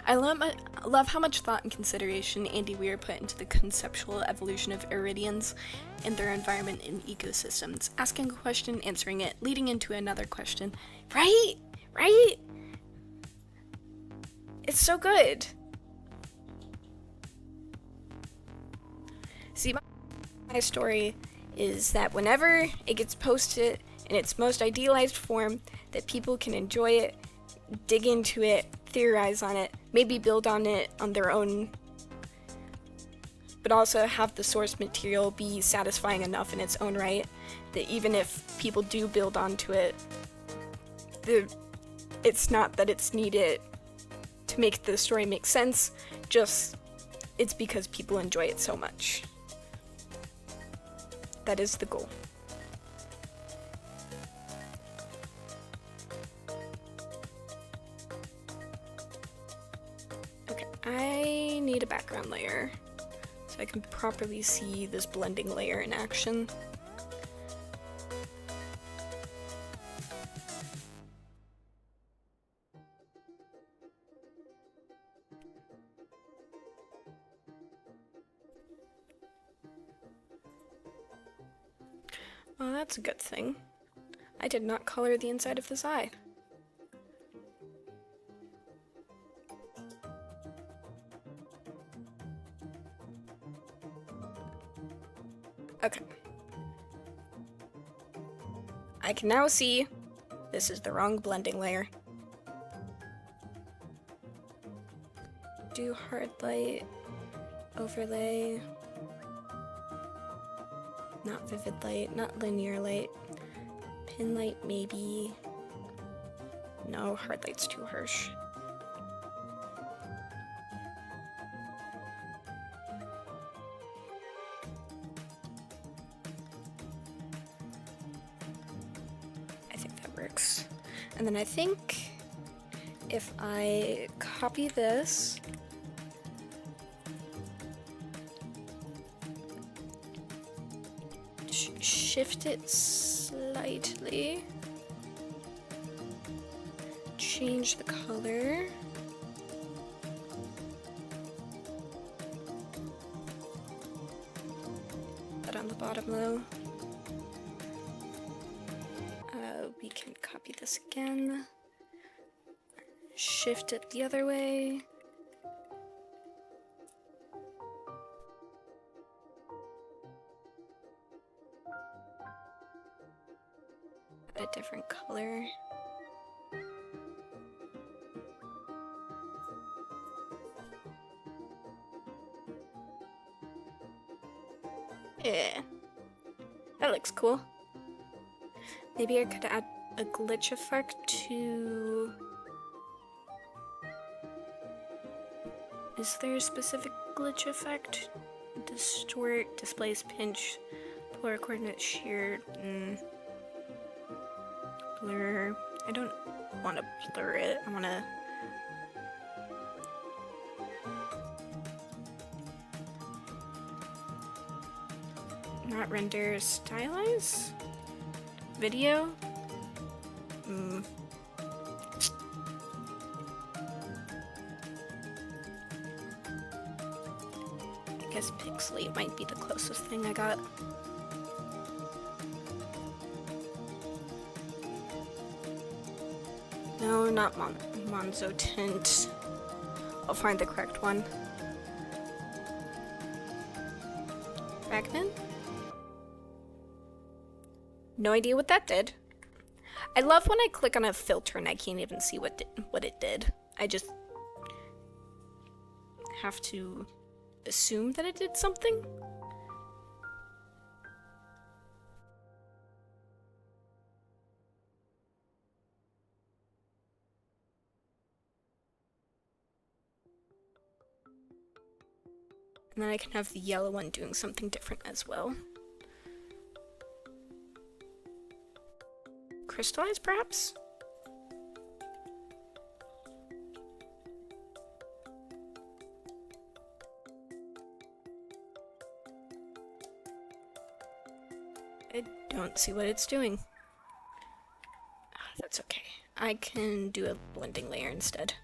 I love how much thought and consideration Andy Weir put into the conceptual evolution of iridians and their environment and ecosystems. Asking a question, answering it, leading into another question. Right? Right? It's so good. See, my story is that whenever it gets posted in its most idealized form, that people can enjoy it, dig into it, theorize on it, maybe build on it on their own, but also have the source material be satisfying enough in its own right that even if people do build onto it, it's not that it's needed to make the story make sense, just it's because people enjoy it so much. That is the goal. I need a background layer so I can properly see this blending layer in action. Well, that's a good thing. I did not color the inside of this eye. Okay. I can now see this is the wrong blending layer. Do hard light, overlay, not vivid light, not linear light, pin light maybe. No, hard light's too harsh. And then I think if I copy this, shift it slightly, change the color, put on the bottom low. We can copy this again, shift it the other way, a different color. Yeah, that looks cool. Maybe I could add a glitch effect to... Is there a specific glitch effect? Distort, displace, pinch, polar coordinate, shear, blur. I don't want to blur it. I want to... Not render, stylize? Video? I guess pixelate might be the closest thing I got. No, not Monzo tint. I'll find the correct one. Ragnan? No idea what that did. I love when I click on a filter and I can't even see what it did. I just have to assume that it did something. And then I can have the yellow one doing something different as well. Crystallize, perhaps? I don't see what it's doing. That's okay. I can do a blending layer instead.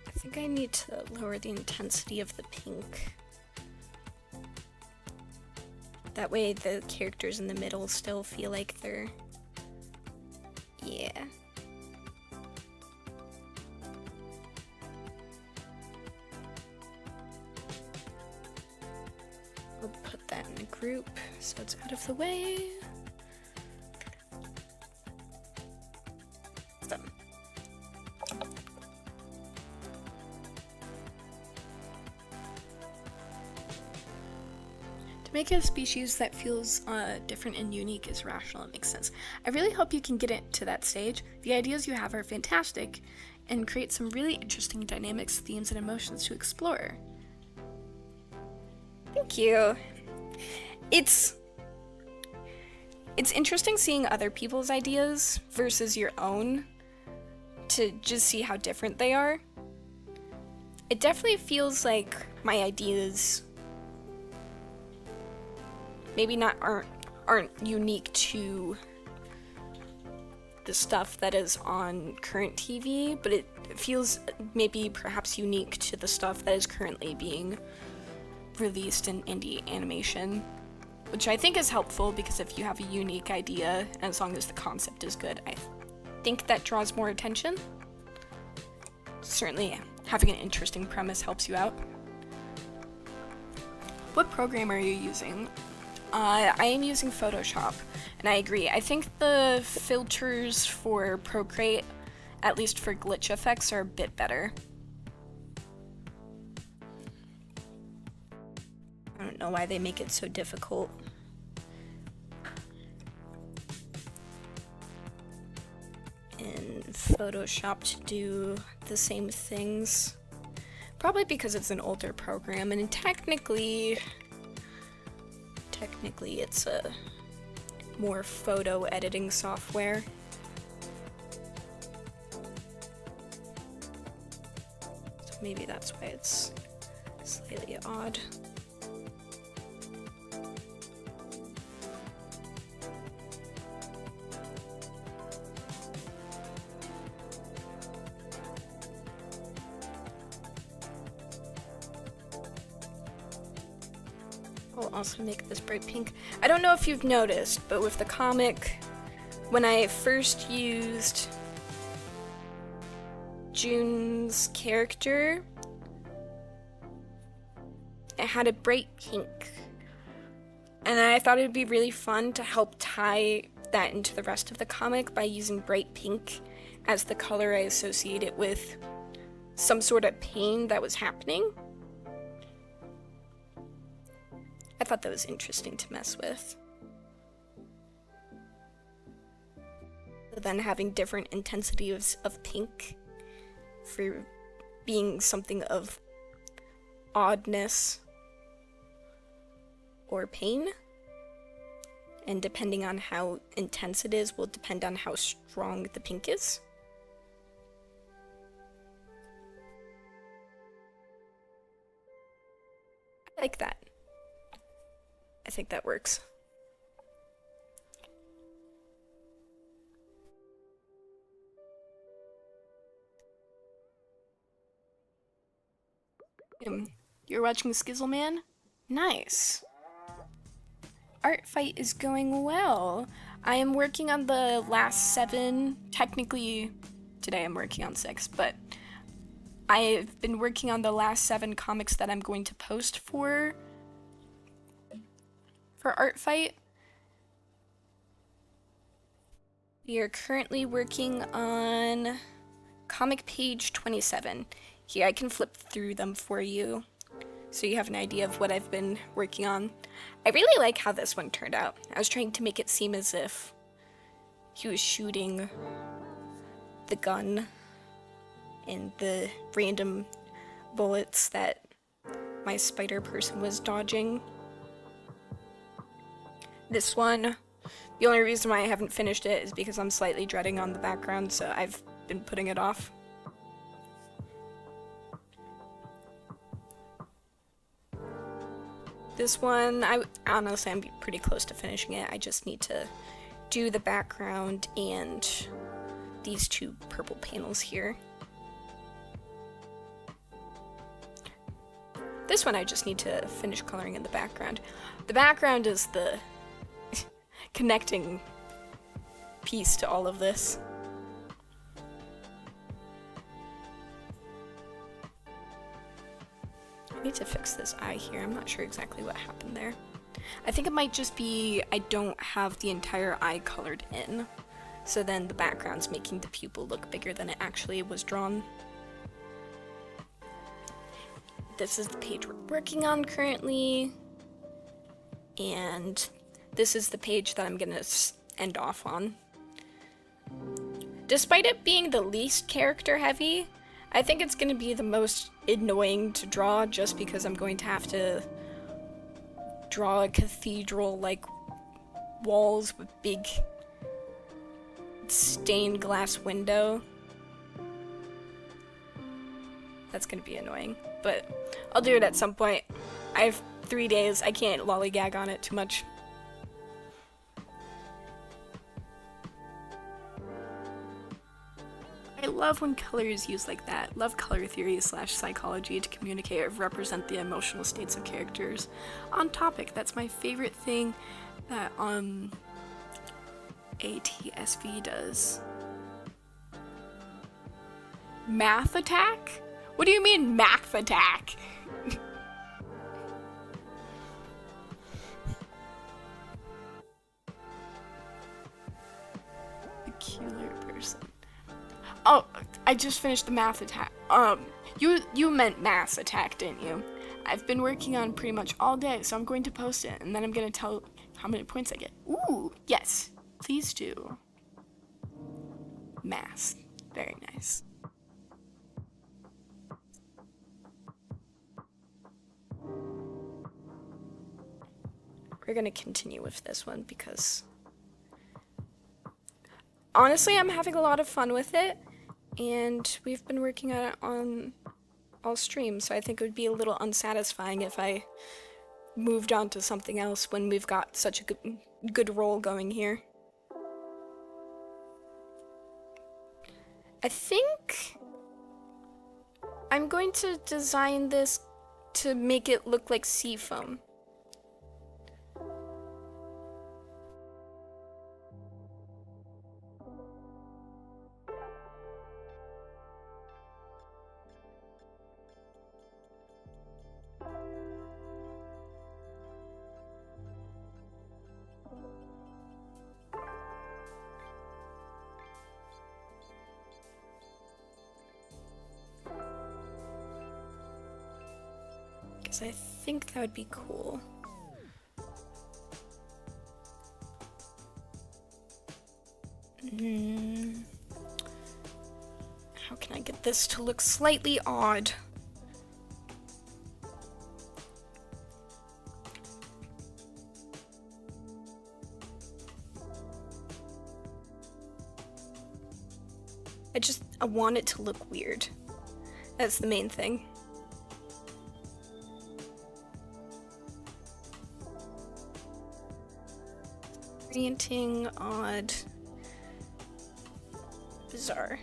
I think I need to lower the intensity of the pink. That way the characters in the middle still feel like they're... yeah. I'll put that in a group so it's out of the way. Done. To make a species that feels different and unique is rational and makes sense. I really hope you can get it to that stage. The ideas you have are fantastic and create some really interesting dynamics, themes, and emotions to explore. Thank you. It's interesting seeing other people's ideas versus your own to just see how different they are. It definitely feels like my ideas maybe aren't unique to the stuff that is on current TV, but it feels maybe perhaps unique to the stuff that is currently being released in indie animation, which I think is helpful because if you have a unique idea and as long as the concept is good, I think that draws more attention. Certainly having an interesting premise helps you out. What program are you using? I am using Photoshop, and I agree. I think the filters for Procreate, at least for glitch effects, are a bit better. I don't know why they make it so difficult. In Photoshop to do the same things. Probably because it's an older program, and technically it's a more photo editing software. So maybe that's why it's slightly odd. I'll also make this bright pink. I don't know if you've noticed, but with the comic, when I first used June's character, it had a bright pink. And I thought it would be really fun to help tie that into the rest of the comic by using bright pink as the color I associate it with some sort of pain that was happening. I thought that was interesting to mess with. But then having different intensities of pink for being something of oddness or pain. And depending on how intense it is will depend on how strong the pink is. Like that. I think that works. You're watching Skizzleman? Nice. Artfight is going well. I am working on the last 7. Technically, today I'm working on 6, but I've been working on the last 7 comics that I'm going to post for Artfight. We are currently working on comic page 27. Here, I can flip through them for you so you have an idea of what I've been working on. I really like how this one turned out. I was trying to make it seem as if he was shooting the gun and the random bullets that my spider person was dodging. This one, the only reason why I haven't finished it is because I'm slightly dreading on the background, so I've been putting it off. This one, honestly, I'm pretty close to finishing it. I just need to do the background and these 2 purple panels here. This one I just need to finish coloring in the background. The background is the connecting piece to all of this. I need to fix this eye here. I'm not sure exactly what happened there. I think it might just be I don't have the entire eye colored in, so then the background's making the pupil look bigger than it actually was drawn. This is the page we're working on currently, and this is the page that I'm gonna end off on. Despite it being the least character heavy, I think it's gonna be the most annoying to draw just because I'm going to have to draw a cathedral-like walls with big stained glass window. That's gonna be annoying, but I'll do it at some point. I have 3 days. I can't lollygag on it too much. I love when color is used like that. Love color theory / psychology to communicate or represent the emotional states of characters. On topic, that's my favorite thing that ATSV does. Math attack? What do you mean math attack? Peculiar person. Oh, I just finished the math attack. You meant mass attack, didn't you? I've been working on pretty much all day, so I'm going to post it, and then I'm gonna tell how many points I get. Ooh, yes, please do. Mass, very nice. We're gonna continue with this one because honestly, I'm having a lot of fun with it. And we've been working on it on all streams, so I think it would be a little unsatisfying if I moved on to something else when we've got such a good roll going here. I think I'm going to design this to make it look like seafoam. Because I think that would be cool. How can I get this to look slightly odd? I want it to look weird. That's the main thing. Orienting, odd, bizarre.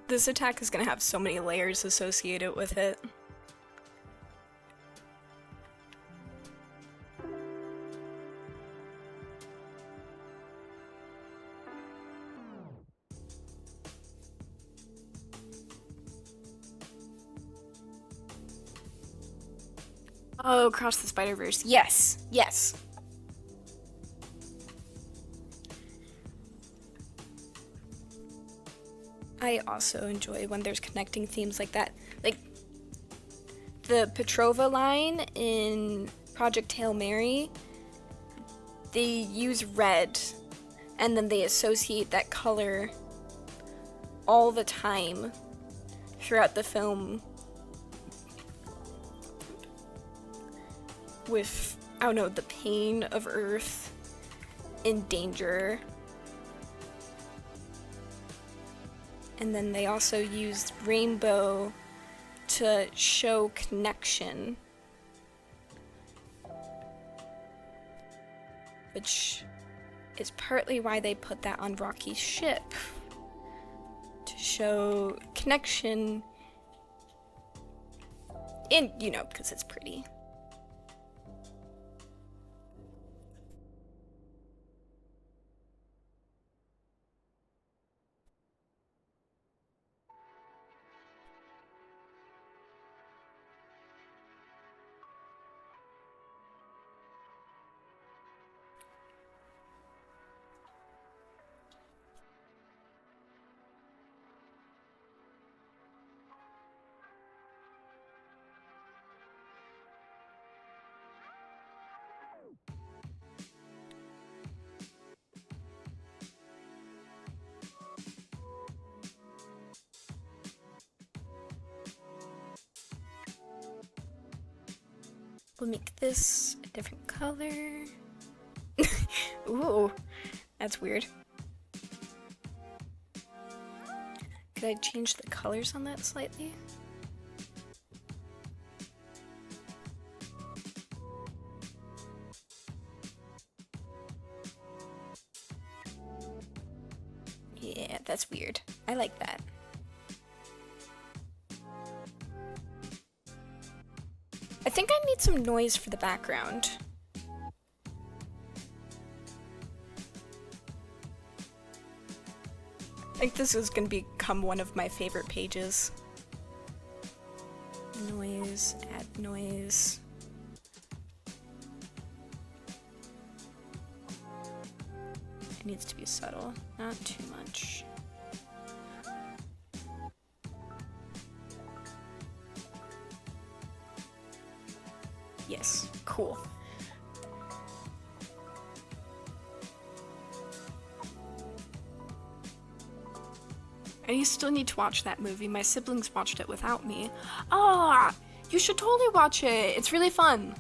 This attack is gonna have so many layers associated with it. Oh, Across the Spider-Verse. Yes, yes. I also enjoy when there's connecting themes like that. Like, the Petrova line in Project Hail Mary, they use red, and then they associate that color all the time throughout the film with, I don't know, the pain of Earth and danger. And then they also used rainbow to show connection, which is partly why they put that on Rocky's ship, to show connection, and, you know, because it's pretty. We'll make this a different color. Ooh, that's weird. Could I change the colors on that slightly? Yeah, that's weird. I like that. I think I need some noise for the background. I think this is going to become one of my favorite pages. Noise, add noise. It needs to be subtle, not too much. Yes, cool. I still need to watch that movie. My siblings watched it without me. Ah, you should totally watch it. It's really fun.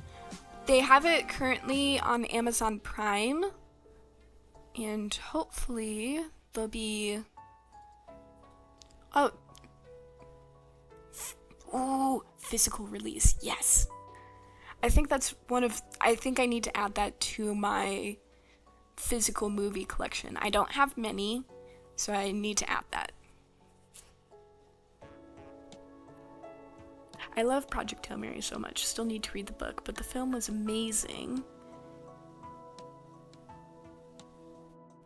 They have it currently on Amazon Prime. And hopefully there'll be... Oh. Ooh, physical release. Yes. I think that's one of... I think I need to add that to my physical movie collection. I don't have many, so I need to add that. I love Project Hail Mary so much. Still need to read the book, but the film was amazing.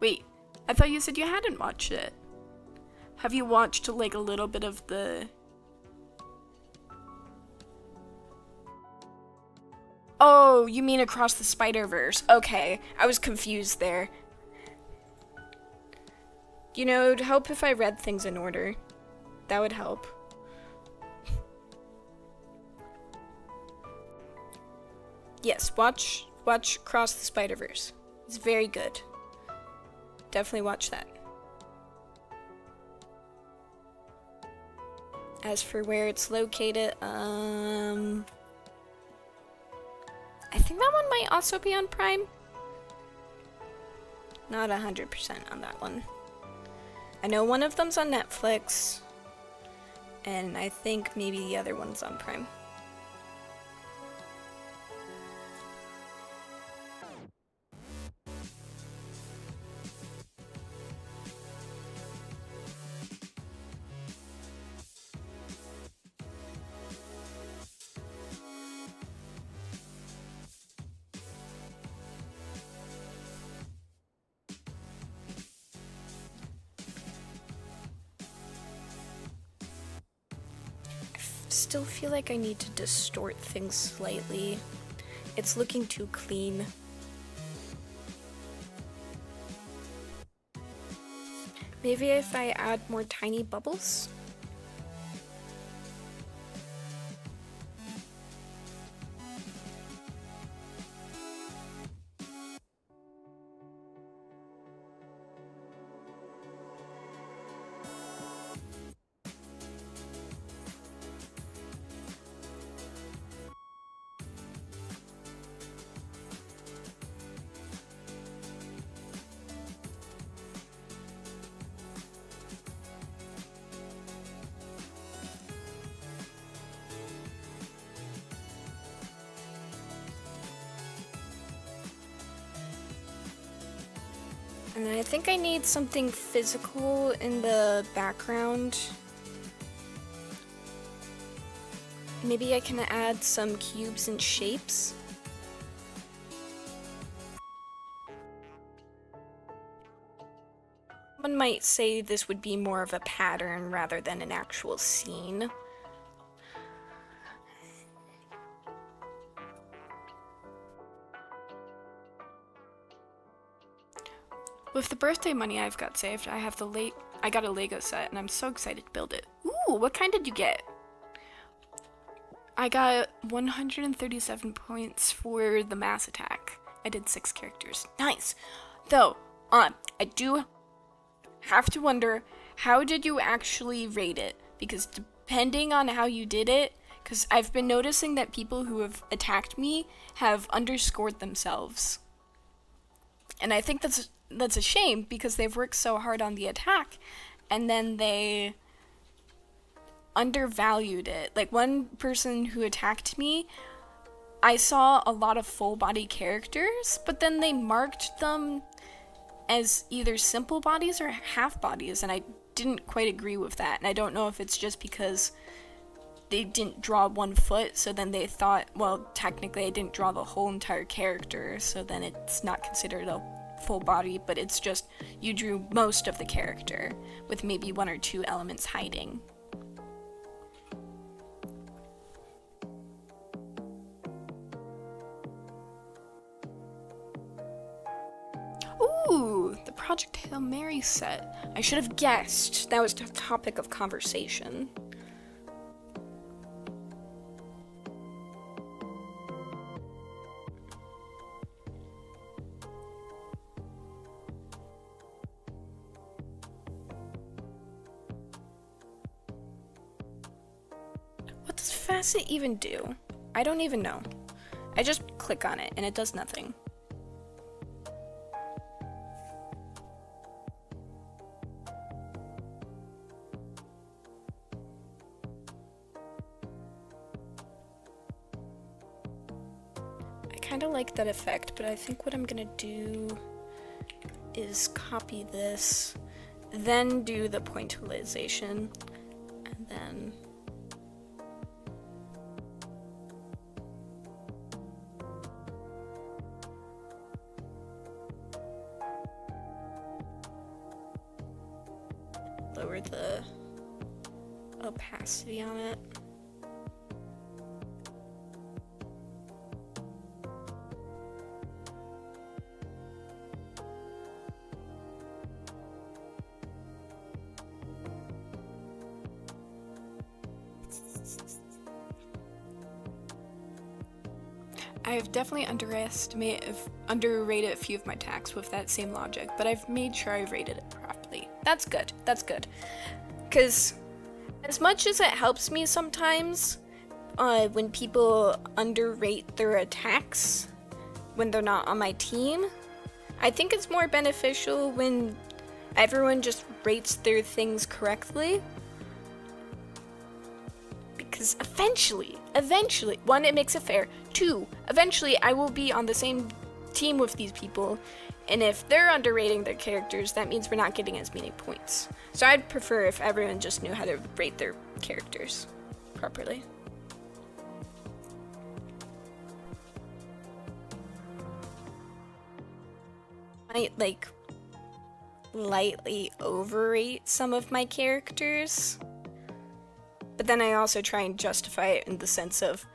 Wait, I thought you said you hadn't watched it. Have you watched like a little bit of the... Oh, you mean Across the Spider-Verse. Okay, I was confused there. You know, it would help if I read things in order. That would help. Yes, watch Across the Spider-Verse. It's very good. Definitely watch that. As for where it's located, I think that one might also be on Prime. Not 100% on that one. I know one of them's on Netflix, and I think maybe the other one's on Prime. Still feel like I need to distort things slightly. It's looking too clean. Maybe if I add more tiny bubbles? And I think I need something physical in the background. Maybe I can add some cubes and shapes. One might say this would be more of a pattern rather than an actual scene. With the birthday money I've got saved, I got a Lego set and I'm so excited to build it. Ooh, what kind did you get? I got 137 points for the mass attack. I did 6 characters. Nice. Though, I do have to wonder, how did you actually rate it? Because depending on how you did it, because I've been noticing that people who have attacked me have underscored themselves. And I think that's a shame, because they've worked so hard on the attack, and then they undervalued it. Like, one person who attacked me, I saw a lot of full body characters, but then they marked them as either simple bodies or half bodies, and I didn't quite agree with that. And I don't know if it's just because they didn't draw 1 foot, so then they thought, well, technically I didn't draw the whole entire character, so then it's not considered a full body, but it's just you drew most of the character with maybe 1 or 2 elements hiding. Ooh, the Project Hail Mary set. I should have guessed that was the topic of conversation. What does Facet even do? I don't even know. I just click on it and it does nothing. I kind of like that effect, but I think what I'm gonna do is copy this, then do the pointillization, and then lower the opacity on it. I've definitely underrated a few of my attacks with that same logic, but I've made sure I rated it properly. That's good. That's good. Because as much as it helps me sometimes, when people underrate their attacks when they're not on my team. I think it's more beneficial when everyone just rates their things correctly. Because eventually, one, it makes it fair. Two, eventually I will be on the same team with these people, and if they're underrating their characters, that means we're not getting as many points. So I'd prefer if everyone just knew how to rate their characters properly. I like lightly overrate some of my characters, but then I also try and justify it in the sense of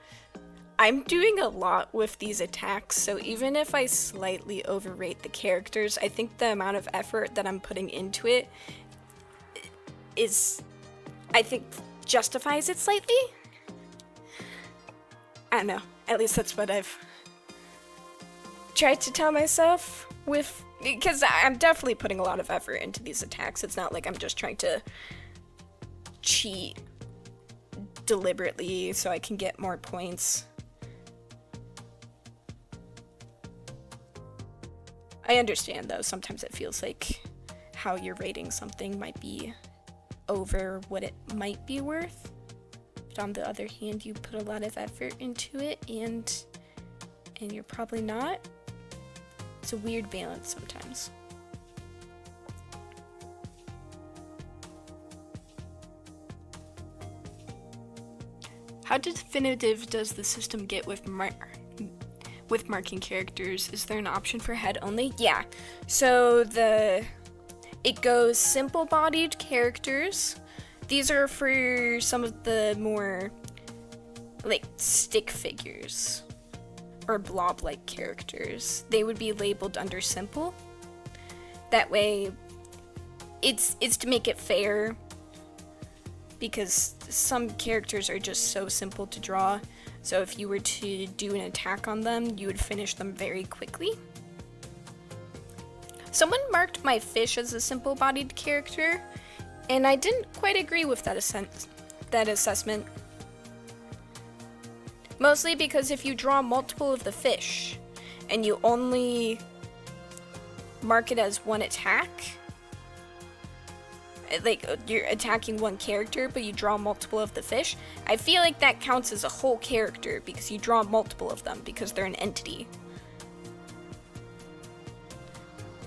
I'm doing a lot with these attacks, so even if I slightly overrate the characters, I think the amount of effort that I'm putting into it is, I think, justifies it slightly. I don't know, at least that's what I've tried to tell myself with, because I'm definitely putting a lot of effort into these attacks. It's not like I'm just trying to cheat deliberately so I can get more points. I understand, though, sometimes it feels like how you're rating something might be over what it might be worth. But on the other hand, you put a lot of effort into it, and you're probably not. It's a weird balance sometimes. How definitive does the system get with marking characters? Is there an option for head only? Yeah. So it goes simple-bodied characters. These are for some of the more like stick figures or blob-like characters. They would be labeled under simple. That way, it's to make it fair, because some characters are just so simple to draw. So if you were to do an attack on them, you would finish them very quickly. Someone marked my fish as a simple-bodied character, and I didn't quite agree with that assessment. Mostly because if you draw multiple of the fish, and you only mark it as one attack, like you're attacking one character but you draw multiple of the fish, I feel like that counts as a whole character because you draw multiple of them because they're an entity.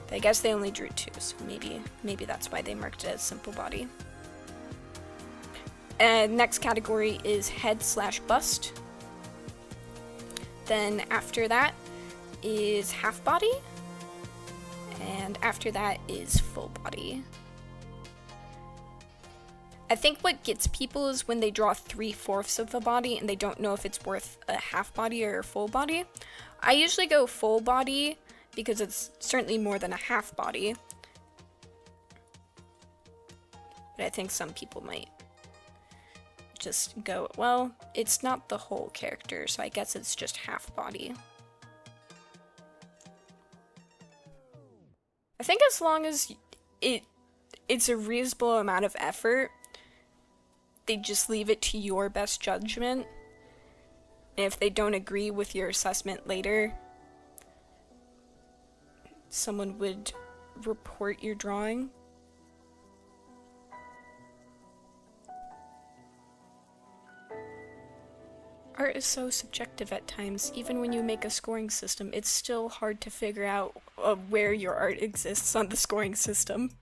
But I guess they only drew two, so maybe that's why they marked it as simple body. And next category is head/bust. Then after that is half body, and after that is full body. I think what gets people is when they draw 3/4 of a body and they don't know if it's worth a half body or a full body. I usually go full body because it's certainly more than a half body. But I think some people might just go, well, it's not the whole character, so I guess it's just half body. I think as long as it's a reasonable amount of effort, they just leave it to your best judgment. And if they don't agree with your assessment later, someone would report your drawing. Art is so subjective at times. Even when you make a scoring system, it's still hard to figure out where your art exists on the scoring system.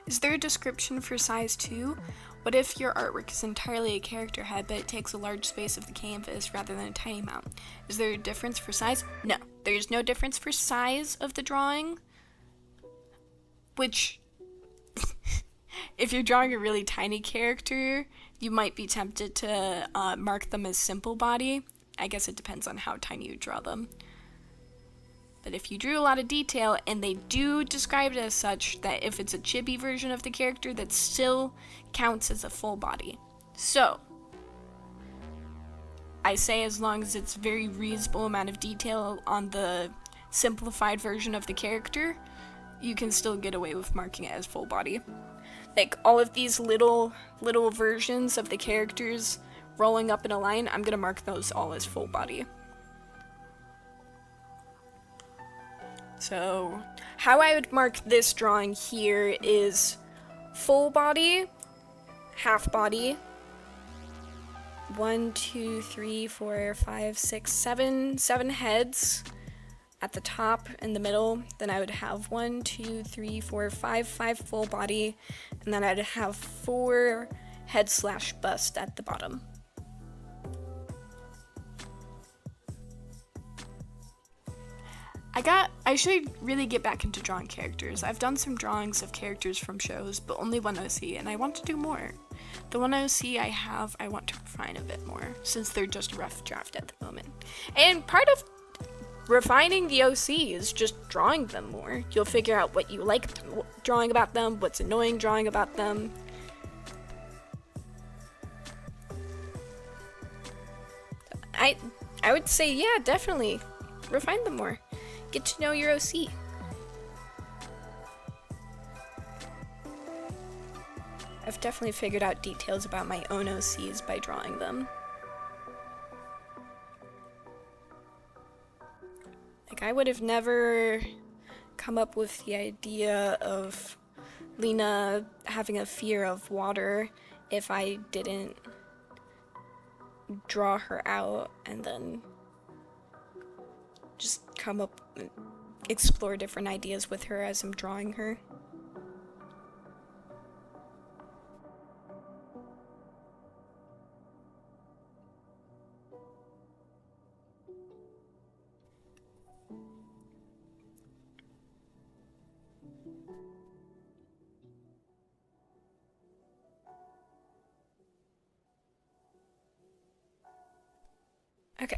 Is there a description for size 2? What if your artwork is entirely a character head, but it takes a large space of the canvas rather than a tiny amount? Is there a difference for size? No, there's no difference for size of the drawing, which, if you're drawing a really tiny character, you might be tempted to mark them as simple body. I guess it depends on how tiny you draw them. But if you drew a lot of detail, and they do describe it as such, that if it's a chibi version of the character, that still counts as a full body. So, I say as long as it's very reasonable amount of detail on the simplified version of the character, you can still get away with marking it as full body. Like all of these little versions of the characters rolling up in a line, I'm gonna mark those all as full body. So how I would mark this drawing here is full body, half body, 1, 2, 3, 4, 5, 6, 7 heads at the top in the middle. Then I would have 1, 2, 3, 4, 5 full body, and then I'd have 4 head / bust at the bottom. I should really get back into drawing characters. I've done some drawings of characters from shows, but only one OC, and I want to do more. The one OC I have, I want to refine a bit more, since they're just a rough draft at the moment. And part of refining the OC is just drawing them more. You'll figure out what you like drawing about them, what's annoying drawing about them. I would say, yeah, definitely. Refine them more. Get to know your OC. I've definitely figured out details about my own OCs by drawing them. Like, I would have never come up with the idea of Lena having a fear of water if I didn't draw her out and then just come up and explore different ideas with her as I'm drawing her. Okay.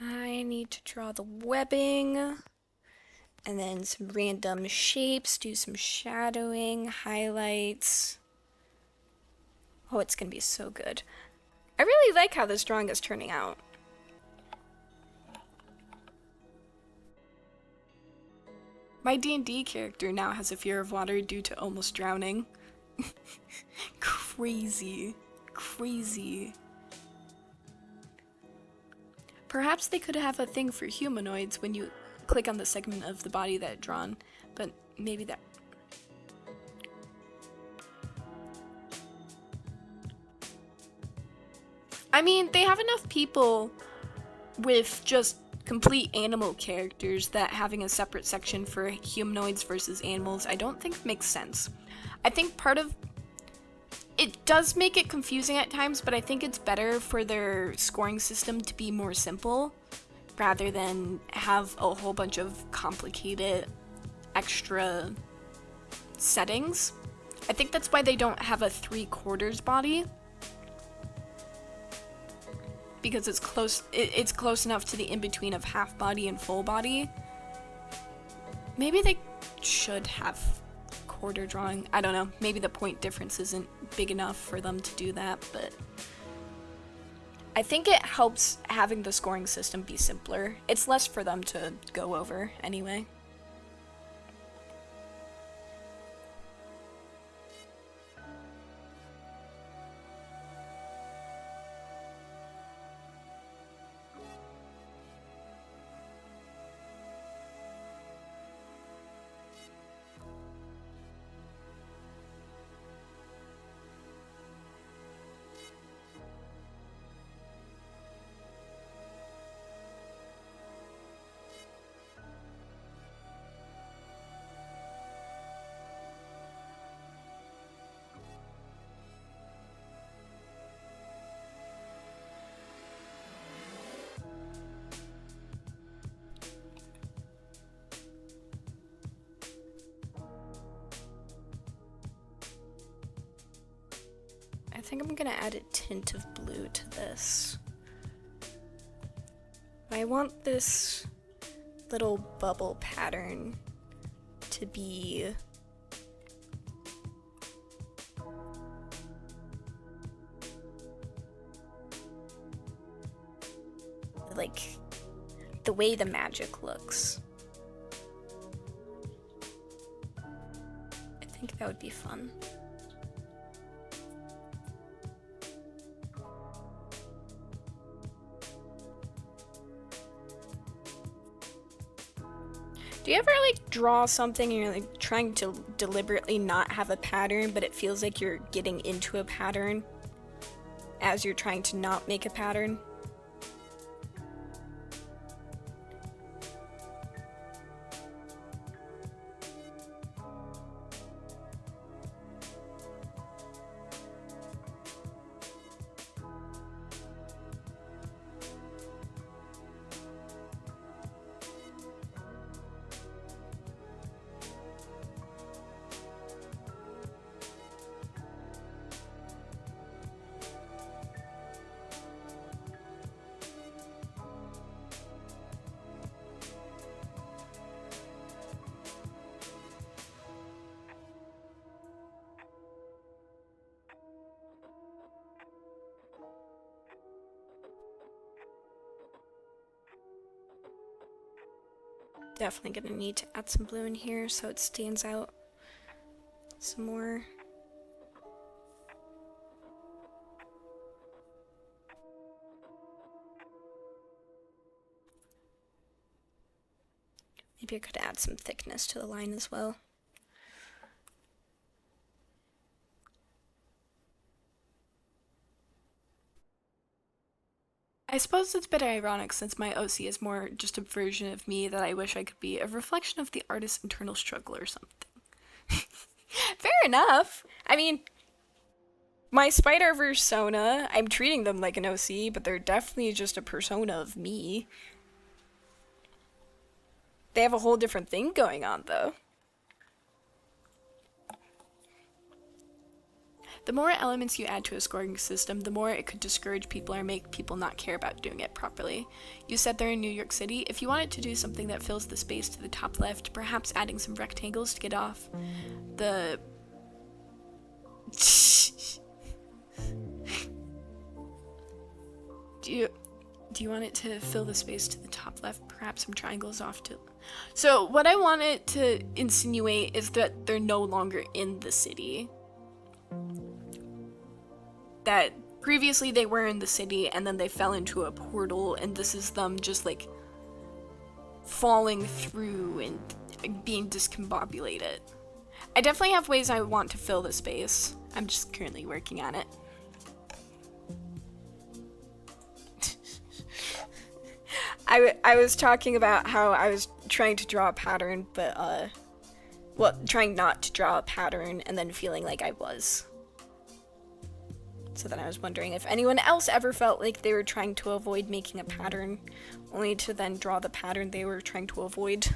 I need to draw the webbing, and then some random shapes, do some shadowing, highlights. Oh, it's gonna be so good. I really like how this drawing is turning out. My D&D character now has a fear of water due to almost drowning. Crazy. Perhaps they could have a thing for humanoids when you click on the segment of the body that drawn, but maybe that... I mean, they have enough people with just complete animal characters that having a separate section for humanoids versus animals I don't think makes sense. I think part of it does make it confusing at times, but I think it's better for their scoring system to be more simple rather than have a whole bunch of complicated extra settings. I think that's why they don't have a 3/4 body, because it's close enough to the in-between of half body and full body. Maybe they should have quarter drawing. I don't know. Maybe the point difference isn't big enough for them to do that, but I think it helps having the scoring system be simpler. It's less for them to go over anyway. I think I'm gonna add a tint of blue to this. I want this little bubble pattern to be like, the way the magic looks. I think that would be fun. Do you ever, like, draw something and you're, like, trying to deliberately not have a pattern, but it feels like you're getting into a pattern as you're trying to not make a pattern? Definitely gonna need to add some blue in here so it stands out some more. Maybe I could add some thickness to the line as well. I suppose it's a bit ironic since my OC is more just a version of me that I wish I could be, a reflection of the artist's internal struggle or something. Fair enough. I mean, my spider persona, I'm treating them like an OC, but they're definitely just a persona of me. They have a whole different thing going on, though. The more elements you add to a scoring system, the more it could discourage people or make people not care about doing it properly. You said they're in New York City. If you wanted to do something that fills the space to the top left, perhaps adding some rectangles to get off the... Do you want it to fill the space to the top left? Perhaps some triangles off to... So what I want it to insinuate is that they're no longer in the city. That previously they were in the city and then they fell into a portal, and this is them just like falling through and being discombobulated. I definitely have ways I want to fill the space. I'm just currently working on it. I was talking about how I was trying to draw a pattern, but well, trying not to draw a pattern and then feeling like I was. So then I was wondering if anyone else ever felt like they were trying to avoid making a pattern, only to then draw the pattern they were trying to avoid.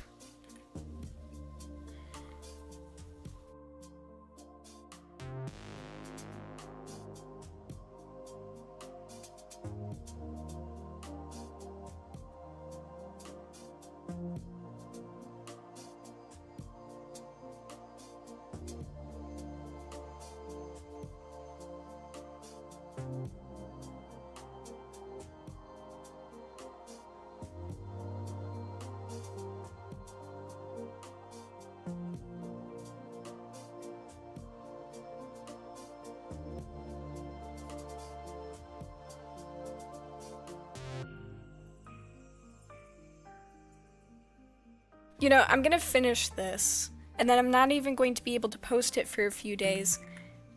You know, I'm gonna finish this, and then I'm not even going to be able to post it for a few days,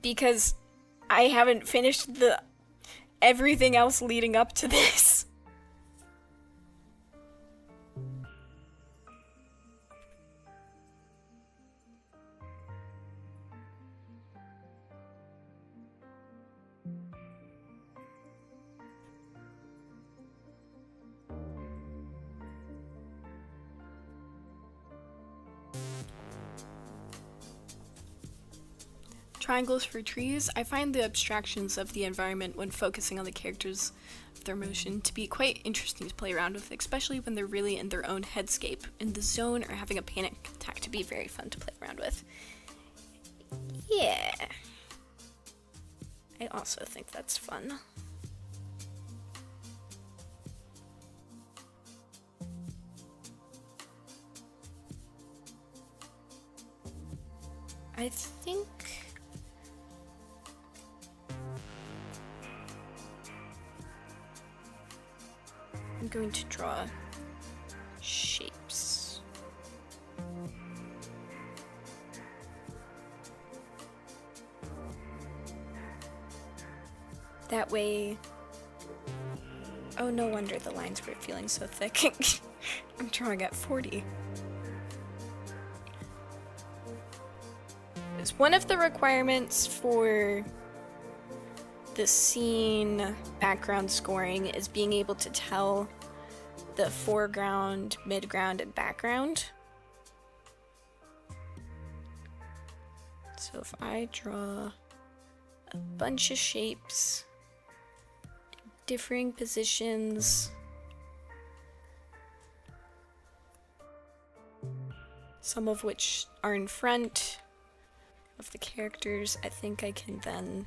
because I haven't finished everything else leading up to this. Triangles for trees. I find the abstractions of the environment when focusing on the characters of their motion to be quite interesting to play around with, especially when they're really in their own headscape, in the zone, or having a panic attack, to be very fun to play around with. Yeah. I also think that's fun. I think I'm going to draw shapes. That way, oh, no wonder the lines were feeling so thick. I'm drawing at 40. One of the requirements for the scene background scoring is being able to tell the foreground, midground, and background. So if I draw a bunch of shapes, differing positions, some of which are in front of the characters, I think I can then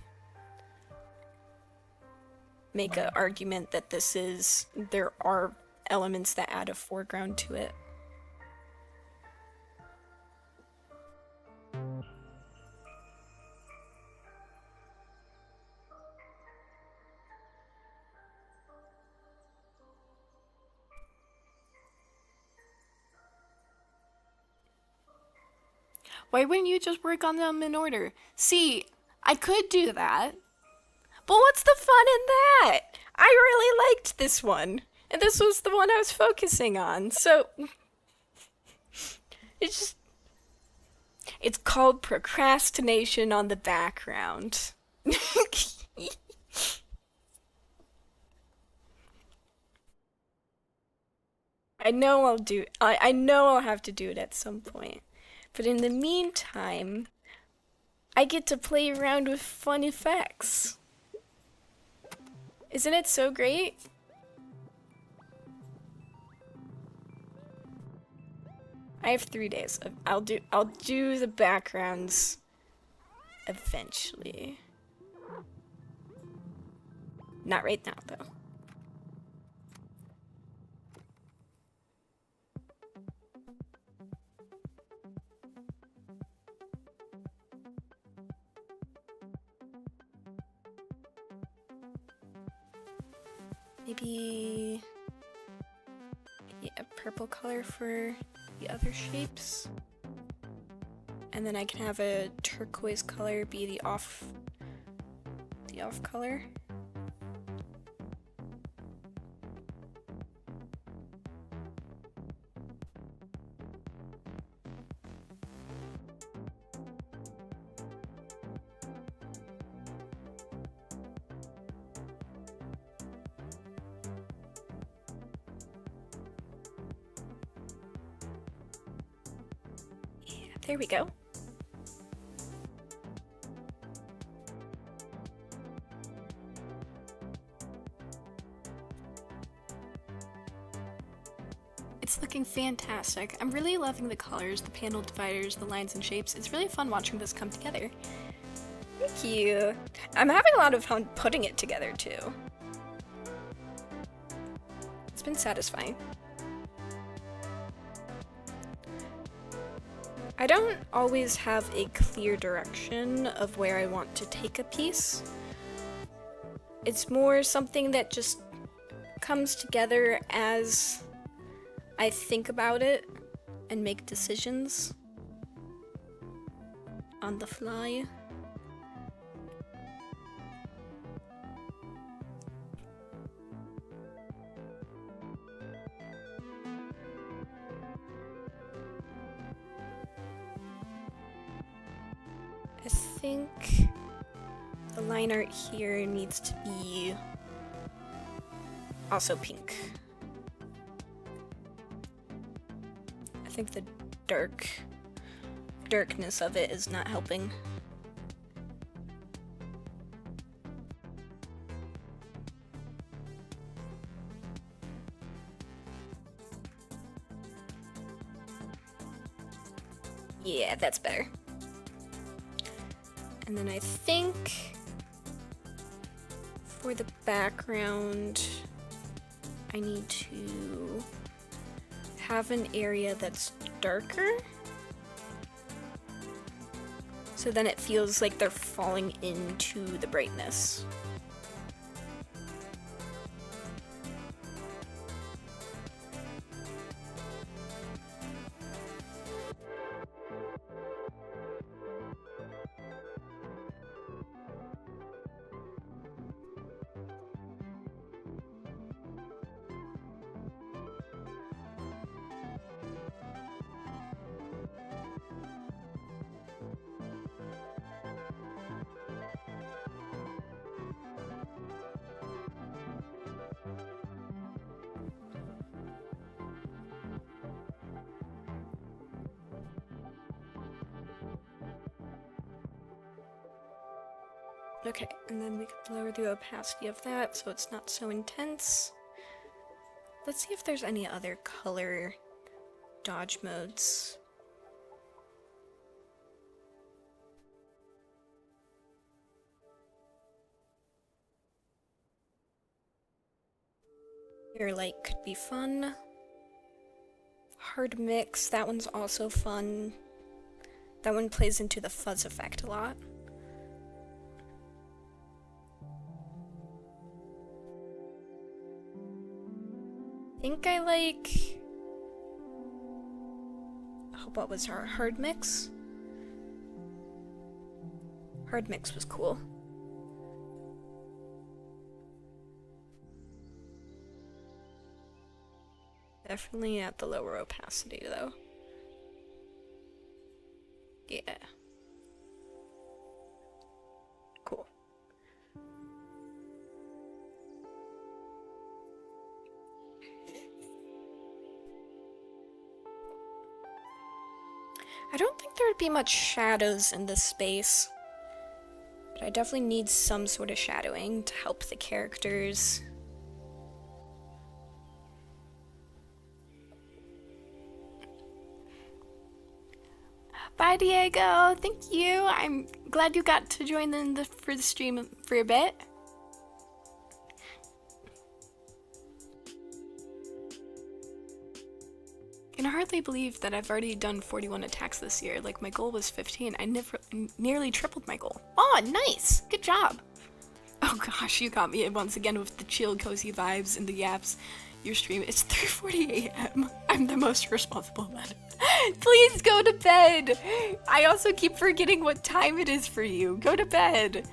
make an argument that there are elements that add a foreground to it. Why wouldn't you just work on them in order? See, I could do that. But what's the fun in that? I really liked this one. And this was the one I was focusing on. So, it's called procrastination on the background. I know I'll have to do it at some point. But in the meantime, I get to play around with fun effects. Isn't it so great? I have 3 days. I'll do the backgrounds eventually. Not right now, though. Maybe a purple color for the other shapes. And then I can have a turquoise color be the off color. There we go. It's looking fantastic. I'm really loving the colors, the panel dividers, the lines and shapes. It's really fun watching this come together. Thank you. I'm having a lot of fun putting it together too. It's been satisfying. I don't always have a clear direction of where I want to take a piece. It's more something that just comes together as I think about it and make decisions on the fly. I think the line art here needs to be also pink. I think the darkness of it is not helping. Yeah, that's better. And then I think for the background, I need to have an area that's darker. So then it feels like they're falling into the brightness. Okay, and then we can lower the opacity of that so it's not so intense. Let's see if there's any other color dodge modes. Your light could be fun. Hard mix, that one's also fun. That one plays into the fuzz effect a lot. I think I like... Oh, what was our hard mix? Hard mix was cool. Definitely at the lower opacity though. Yeah. Cool. I don't think there would be much shadows in this space, but I definitely need some sort of shadowing to help the characters. Bye, Diego. Thank you. I'm glad you got to join for the stream for a bit. I can hardly believe that I've already done 41 attacks this year. Like, my goal was 15. I nearly tripled my goal. Oh, nice. Good job. Oh gosh, you got me once again with the chill, cozy vibes and the yaps. Your stream, it's 3:40 a.m. I'm the most responsible about it. Please go to bed. I also keep forgetting what time it is for you. Go to bed.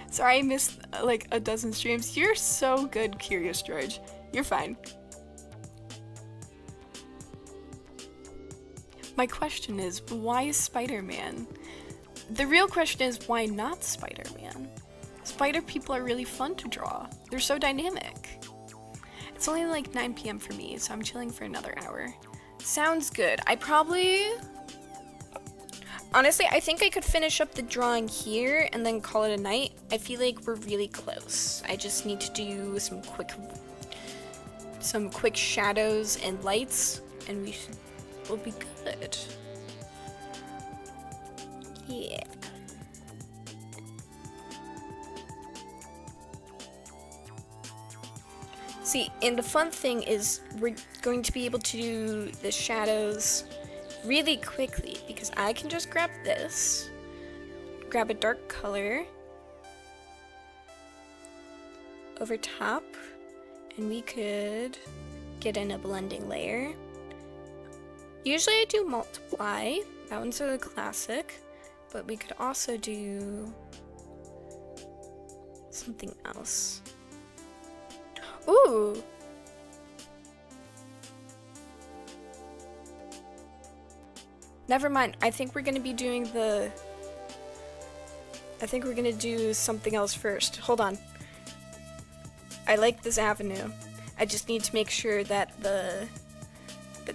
Sorry I missed like a dozen streams. You're so good, Curious George. You're fine. My question is, why Spider-Man? The real question is, why not Spider-Man? Spider people are really fun to draw. They're so dynamic. It's only like 9 p.m. for me, so I'm chilling for another hour. Sounds good. Honestly, I think I could finish up the drawing here and then call it a night. I feel like we're really close. I just need to do some quick shadows and lights, and we'll be good. Yeah. See, and the fun thing is we're going to be able to do the shadows really quickly because I can just grab this, grab a dark color over top, and we could get in a blending layer. Usually I do multiply, that one's a classic, but we could also do something else. Ooh! Never mind, I think we're gonna be doing we're gonna do something else first. Hold on. I like this avenue. I just need to make sure that the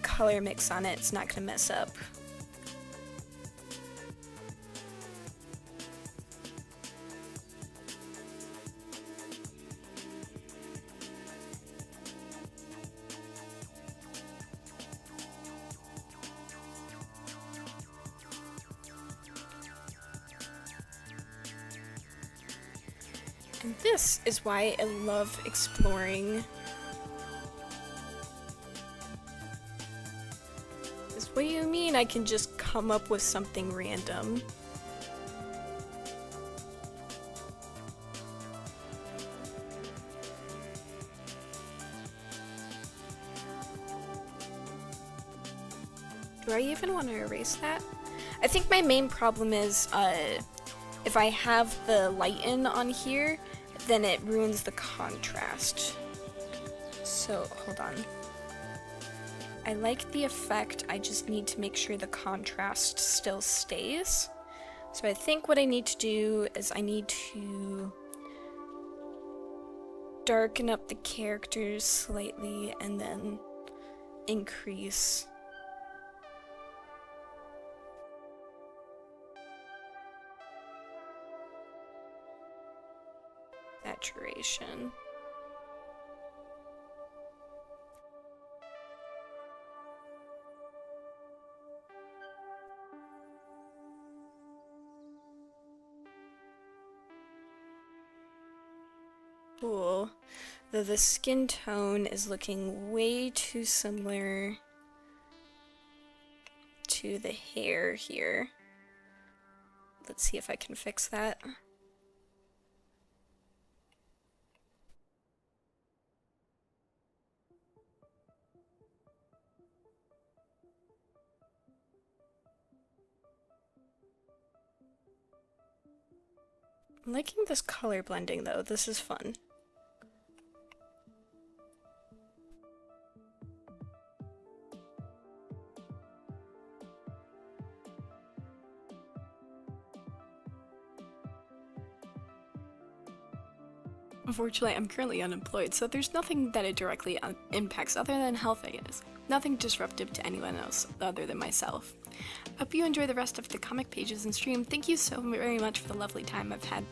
color mix on it's not gonna mess up. And this is why I love exploring. What do you mean I can just come up with something random? Do I even want to erase that? I think my main problem is if I have the lighten on here, then it ruins the contrast. So, hold on. I like the effect, I just need to make sure the contrast still stays. So I think what I need to do is I need to darken up the characters slightly and then increase saturation. Cool. Though the skin tone is looking way too similar to the hair here. Let's see if I can fix that. I'm liking this color blending though, this is fun. Unfortunately, I'm currently unemployed, so there's nothing that it directly impacts other than health, I guess. Nothing disruptive to anyone else other than myself. Hope you enjoy the rest of the comic pages and stream. Thank you so very much for the lovely time I've had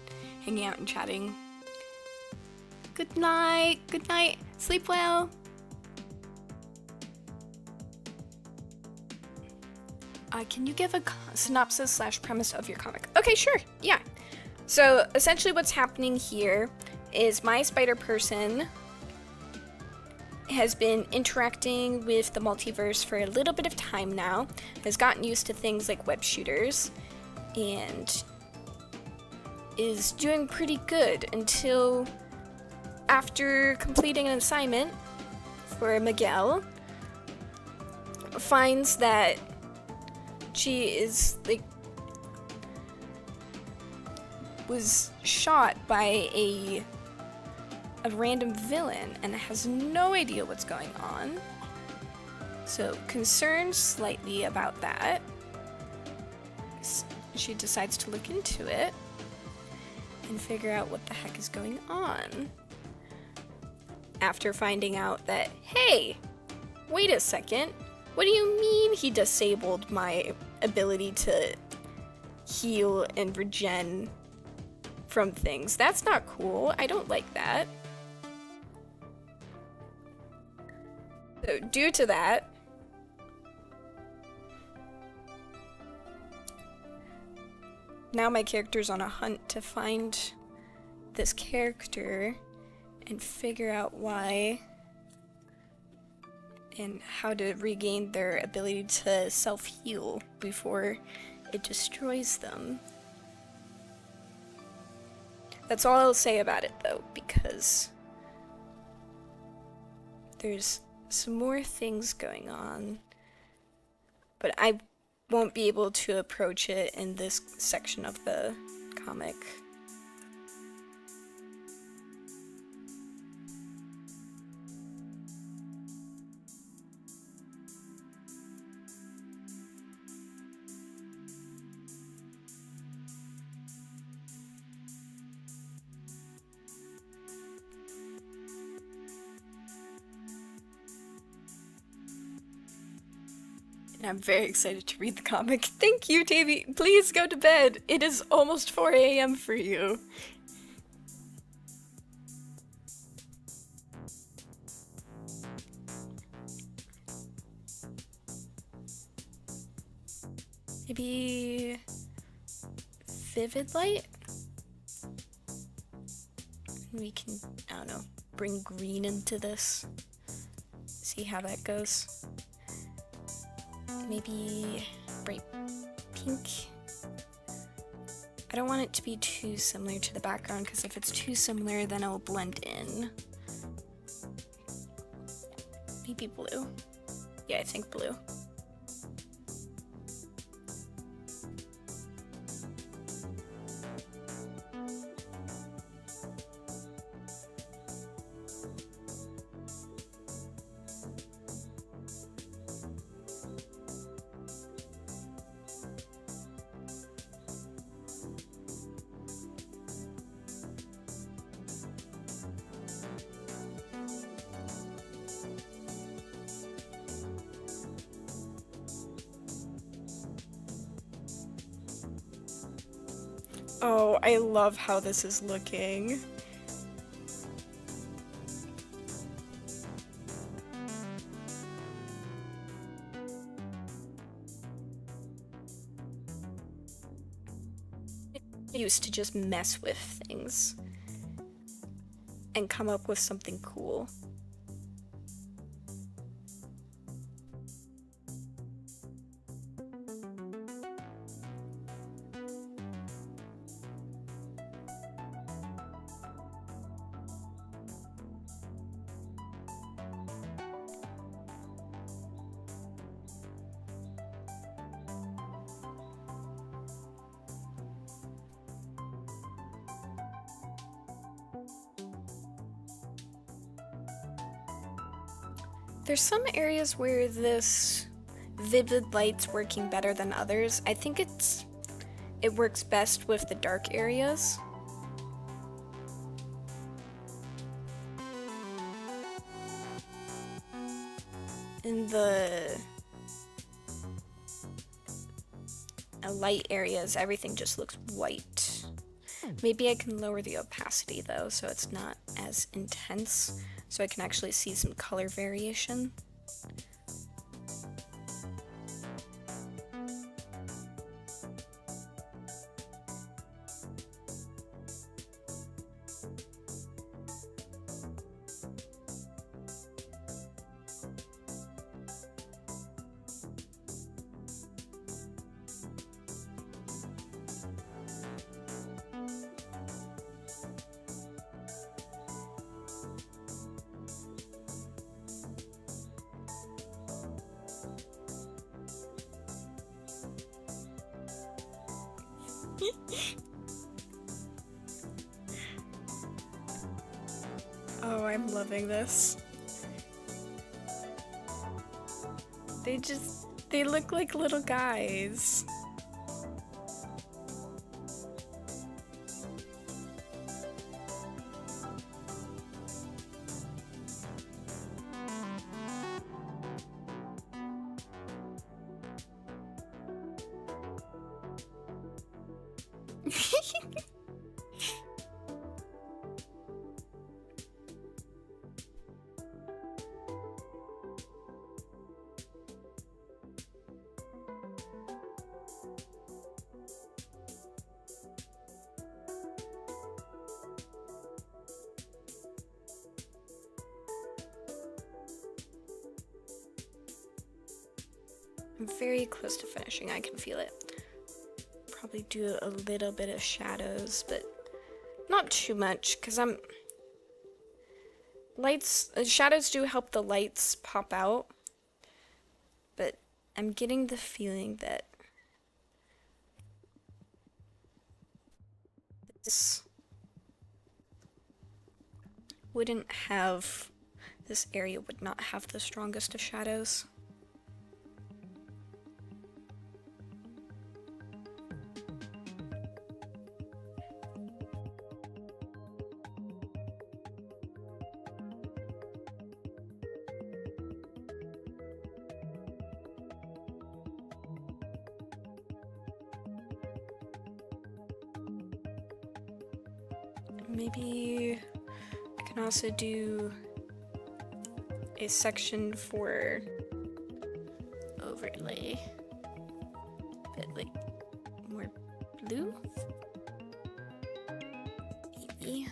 hanging out and chatting. Good night. Good night. Sleep well. Can you give a synopsis / premise of your comic? Okay, sure. Yeah. So essentially what's happening here is my spider person has been interacting with the multiverse for a little bit of time now, has gotten used to things like web shooters, and is doing pretty good until after completing an assignment for Miguel, finds that she is like was shot by a random villain and has no idea what's going on. So concerned slightly about that, she decides to look into it and figure out what the heck is going on. After finding out that, hey, wait a second, what do you mean he disabled my ability to heal and regen from things? That's not cool. I don't like that. So due to that, now my character's on a hunt to find this character and figure out why and how to regain their ability to self-heal before it destroys them. That's all I'll say about it though, because there's some more things going on, but I won't be able to approach it in this section of the comic. And I'm very excited to read the comic. Thank you, Davey. Please go to bed. It is almost 4 a.m. for you. Maybe vivid light? We can, I don't know, bring green into this. See how that goes. maybe bright pink. I don't want it to be too similar to the background, because if it's too similar, then it'll blend in. Maybe blue. Yeah, I think blue. Oh, I love how this is looking. I used to just mess with things and come up with something cool. There's some areas where this vivid light's working better than others. I think it works best with the dark areas. In the light areas, everything just looks white. Maybe I can lower the opacity though, so it's not as intense, so I can actually see some color variation. Oh, I'm loving this. They look like little guys. I'm very close to finishing, I can feel it. Probably do a little bit of shadows, but not too much, because shadows do help the lights pop out, but I'm getting the feeling that this area would not have the strongest of shadows. Maybe I can also do a section for overlay, but like more blue, maybe.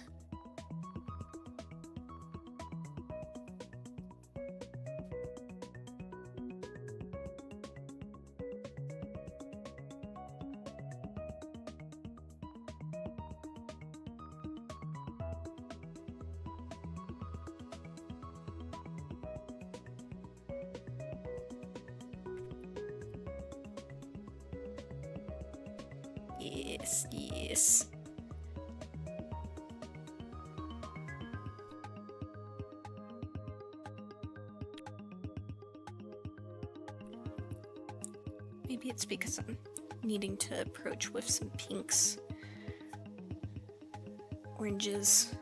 Yes, yes. Maybe it's because I'm needing to approach with some pinks. Oranges.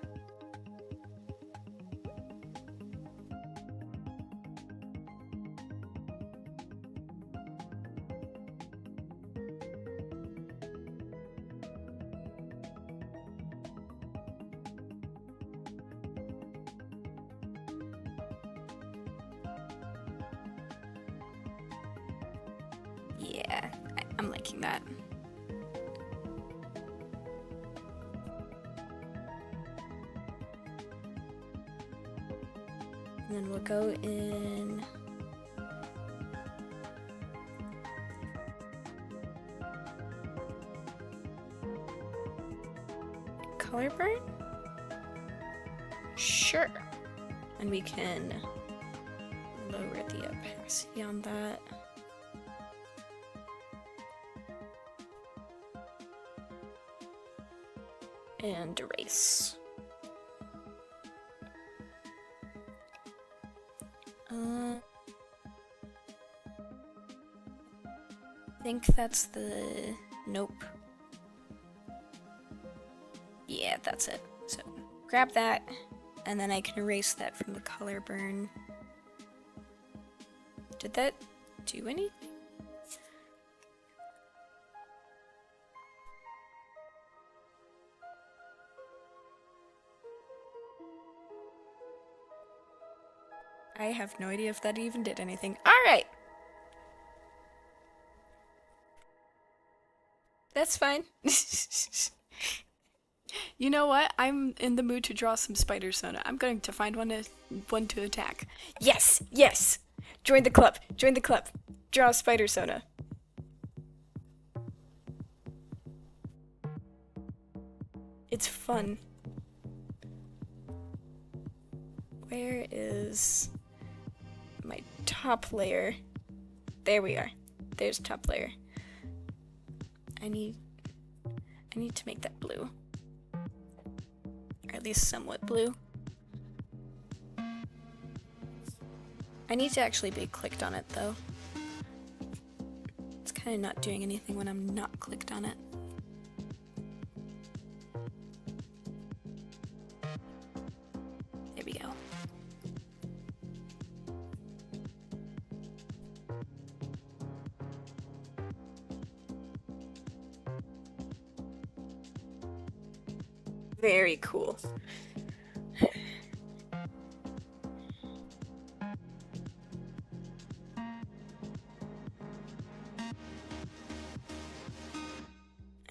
Yeah, I'm liking that. And then we'll go in color burn? Sure. And we can lower the opacity on that. And erase. I think that's the... Nope. Yeah, that's it. So, grab that, and then I can erase that from the color burn. Did that do anything? I have no idea if that even did anything. Alright! That's fine. You know what? I'm in the mood to draw some spider sona. I'm going to find one to attack. Yes! Yes! Join the club! Join the club! Draw spider sona. It's fun. Where is my top layer? There we are. There's top layer. I need to make that blue. Or at least somewhat blue. I need to actually be clicked on it though. It's kind of not doing anything when I'm not clicked on it. There we go. Very cool.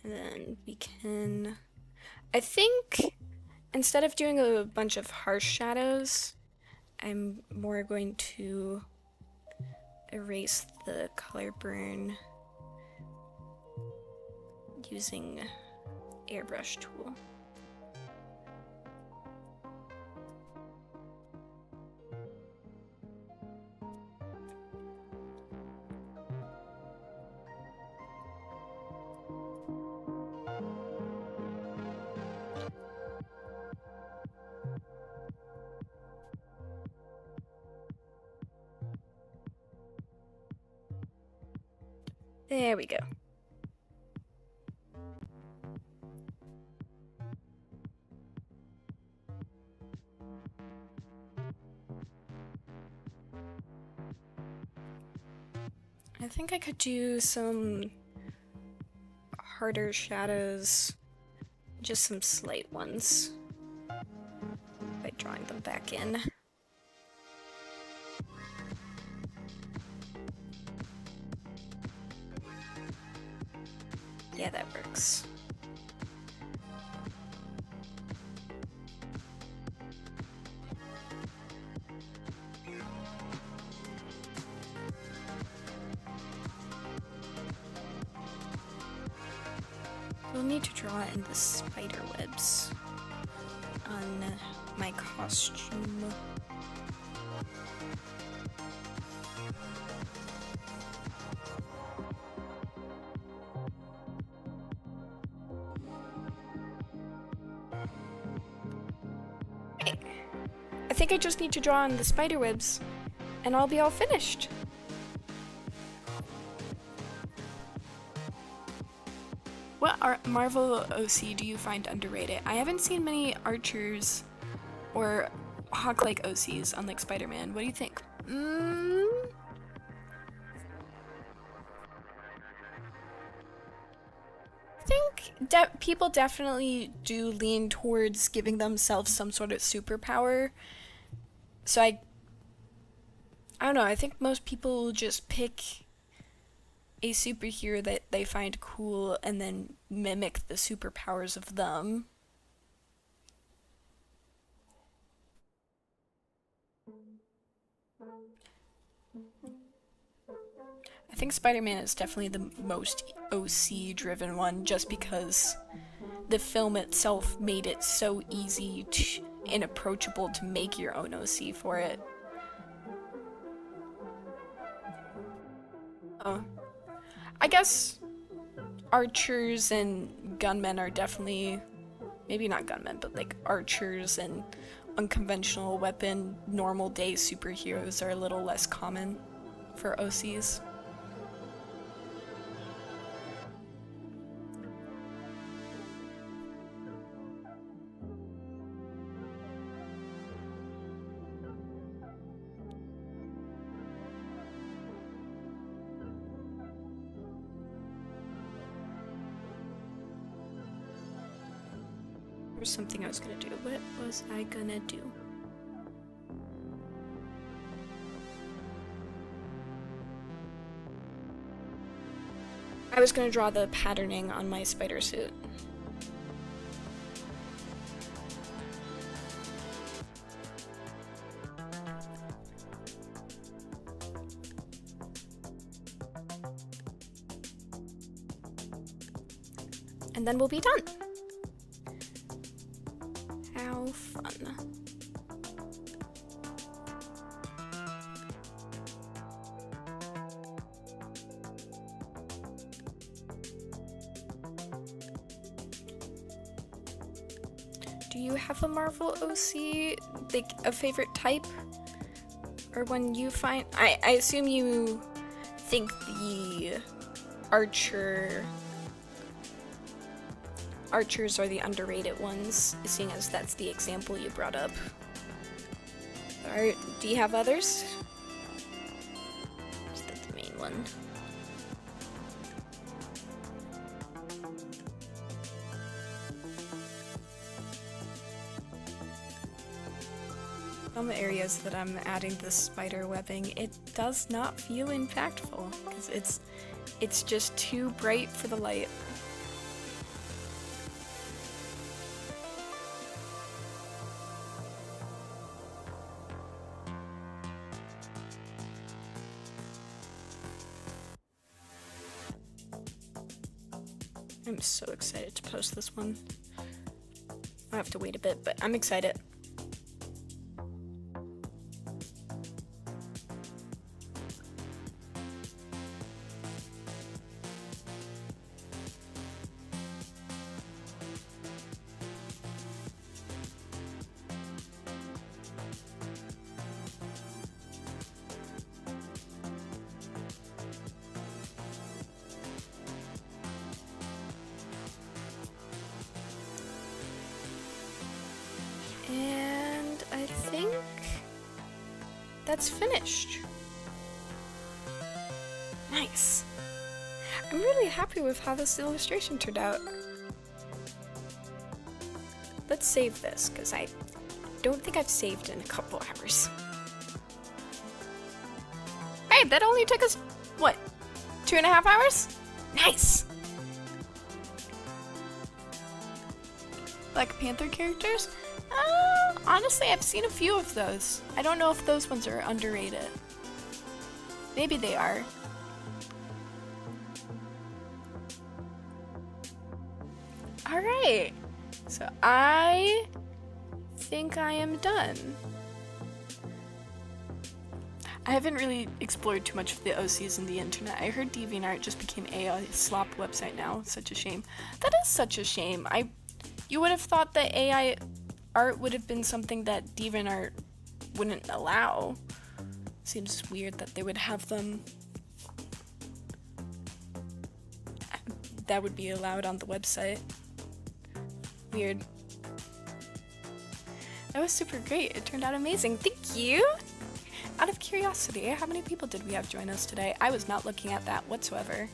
And then we can, I think instead of doing a bunch of harsh shadows, I'm more going to erase the color burn using airbrush tool. There we go. I think I could do some harder shadows, just some slight ones, by drawing them back in. Yeah, that works. We'll need to draw in the spider webs on my costume. think I just need to draw on the spider webs, and I'll be all finished. What Marvel OC do you find underrated? I haven't seen many archers or hawk-like OCs unlike Spider-Man. What do you think? I think people definitely do lean towards giving themselves some sort of superpower. So I don't know, I think most people just pick a superhero that they find cool and then mimic the superpowers of them. I think Spider-Man is definitely the most OC-driven one, just because the film itself made it so easy and approachable to make your own OC for it. I guess archers and gunmen are definitely, maybe not gunmen, but like archers and unconventional weapon, normal day superheroes are a little less common for OCs. There's something I was gonna do. What was I gonna do? I was gonna draw the patterning on my spider suit. And then we'll be done. How fun. Do you have a Marvel OC, like a favorite type? Or one you find? I assume you think the archers are the underrated ones, seeing as that's the example you brought up. Do you have others? Is that the main one? Some areas that I'm adding the spider webbing, it does not feel impactful because it's just too bright for the light. I'm so excited to post this one. I have to wait a bit, but I'm excited. And I think that's finished. Nice. I'm really happy with how this illustration turned out. Let's save this, because I don't think I've saved in a couple hours. Hey, that only took us, what, 2.5 hours? Nice! Black Panther characters? Honestly, I've seen a few of those. I don't know if those ones are underrated. Maybe they are. Alright, so I think I am done. I haven't really explored too much of the OCs in the internet. I heard DeviantArt just became a slop website now. It's such a shame. That is such a shame. You would have thought that AI art would have been something that DeviantArt wouldn't allow. Seems weird that they would have them. That would be allowed on the website. Weird. That was super great. It turned out amazing. Thank you! Out of curiosity, how many people did we have join us today? I was not looking at that whatsoever.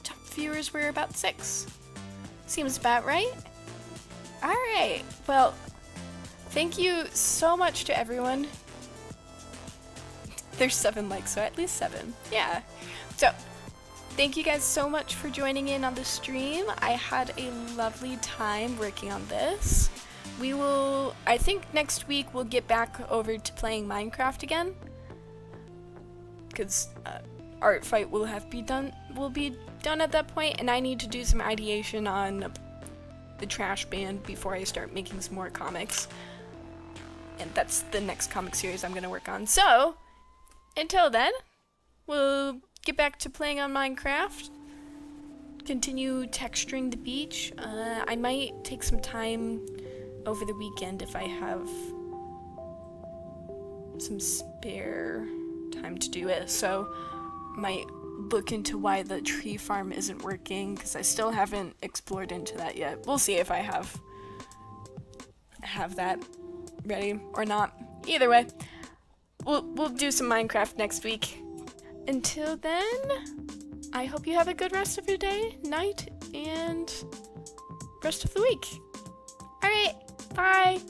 Top viewers were about 6. Seems about right. Alright, well, thank you so much to everyone. There's 7 likes, so at least 7. Yeah. So, thank you guys so much for joining in on the stream. I had a lovely time working on this. I think next week we'll get back over to playing Minecraft again. Because Artfight will be done at that point, and I need to do some ideation on the trash band before I start making some more comics. And that's the next comic series I'm going to work on. So, until then, we'll get back to playing on Minecraft, continue texturing the beach. I might take some time over the weekend if I have some spare time to do it, so might look into why the tree farm isn't working, because I still haven't explored into that yet. We'll see if I have that ready or not. Either way, we'll do some Minecraft next week. Until then, I hope you have a good rest of your day, night, and rest of the week. Alright, bye!